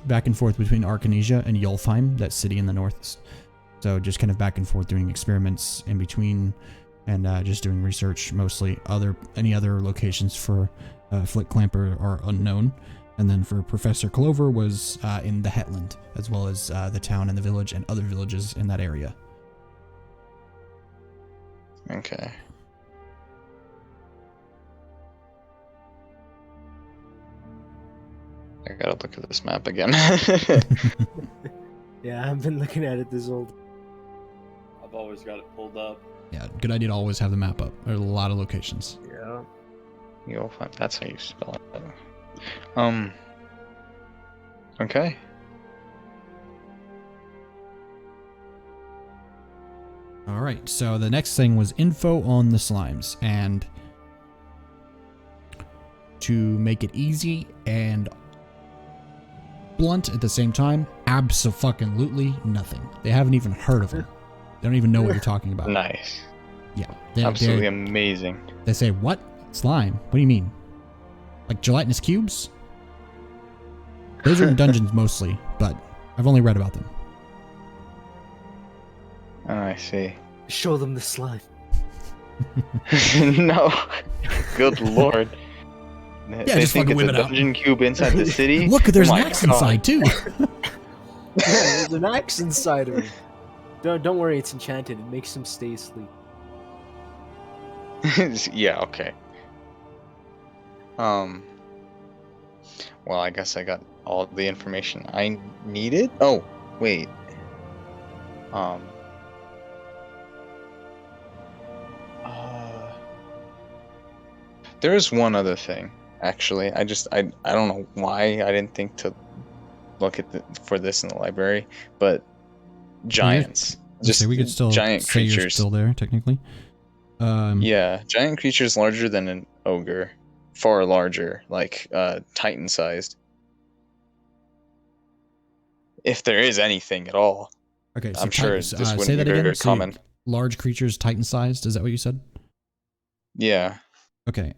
back and forth between Arcanesia and Yulfheim, that city in the north. So just kind of back and forth doing experiments in between, and just doing research mostly. Any other locations for Flick Clamper are unknown. And then for Professor Clover was in the Hetland, as well as the town and the village and other villages in that area. Okay. I gotta look at this map again. Yeah, I've been looking at it this old. I've always got it pulled up. Yeah, good idea to always have the map up. There are a lot of locations. Yeah. You'll find that's how you spell it. Okay. All right, so the next thing was info on the slimes, and to make it easy and blunt at the same time, abso-fucking-lutely nothing. They haven't even heard of them. They don't even know what you're talking about. Nice. Yeah. Absolutely amazing. They say, what? Slime? What do you mean? Like gelatinous cubes? Those are in dungeons mostly, but I've only read about them. Oh, I see. Show them the slime. No. Good lord. Yeah, they just think fucking it's whip a it out. dungeon cube inside the city. Look, there's Oh an my axe God. inside too. Yeah, there's an axe inside of it. Don't worry, it's enchanted. It makes him stay asleep. Yeah, okay. Well, I guess I got all the information I needed. Oh, wait. There's one other thing, actually. I don't know why I didn't think to look at for this in the library, but giants. Just say we could still giant say you're creatures. still there technically. Yeah, giant creatures larger than an ogre, far larger, like Titan-sized. If there is anything at all, Okay, so I'm sure this wouldn't say be that very, again. very So common. large creatures, Titan-sized. Is that what you said? Yeah. Okay.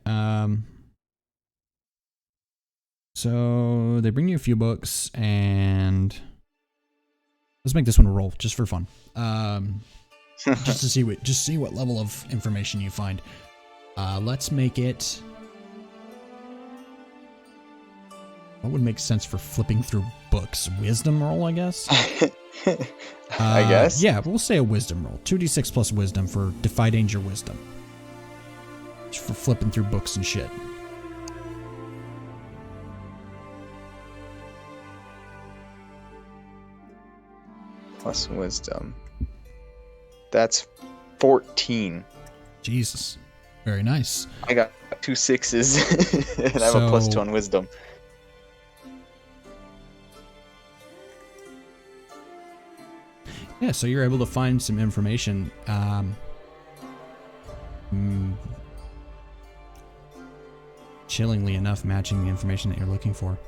So they bring you a few books, and let's make this one a roll just for fun. Just to see what level of information you find. Let's make it. What would make sense for flipping through books? Wisdom roll, I guess. I guess. Yeah, we'll say a wisdom roll. 2d6 plus wisdom for defy danger wisdom. Just for flipping through books and shit. Plus wisdom. That's 14. Jesus. Very nice. I got 2 6s and I have a plus 2 So- on wisdom. Yeah, so you're able to find some information. Chillingly enough, matching the information that you're looking for,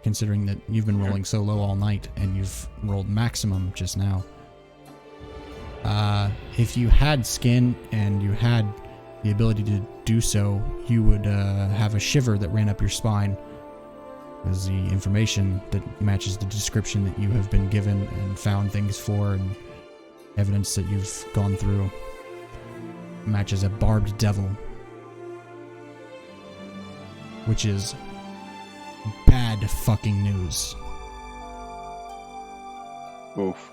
considering that you've been rolling so low all night and you've rolled maximum just now. If you had skin and you had the ability to do so, you would have a shiver that ran up your spine, as the information that matches the description that you have been given and found things for and evidence that you've gone through matches a barbed devil, which is bad fucking news. Oof.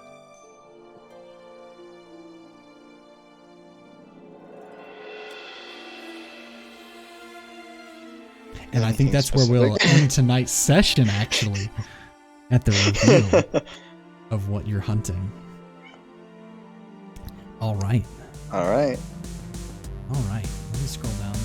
And I think Anything that's where we'll specific? end tonight's session, actually, at the reveal of what you're hunting. All right. All right. All right. Let me scroll down.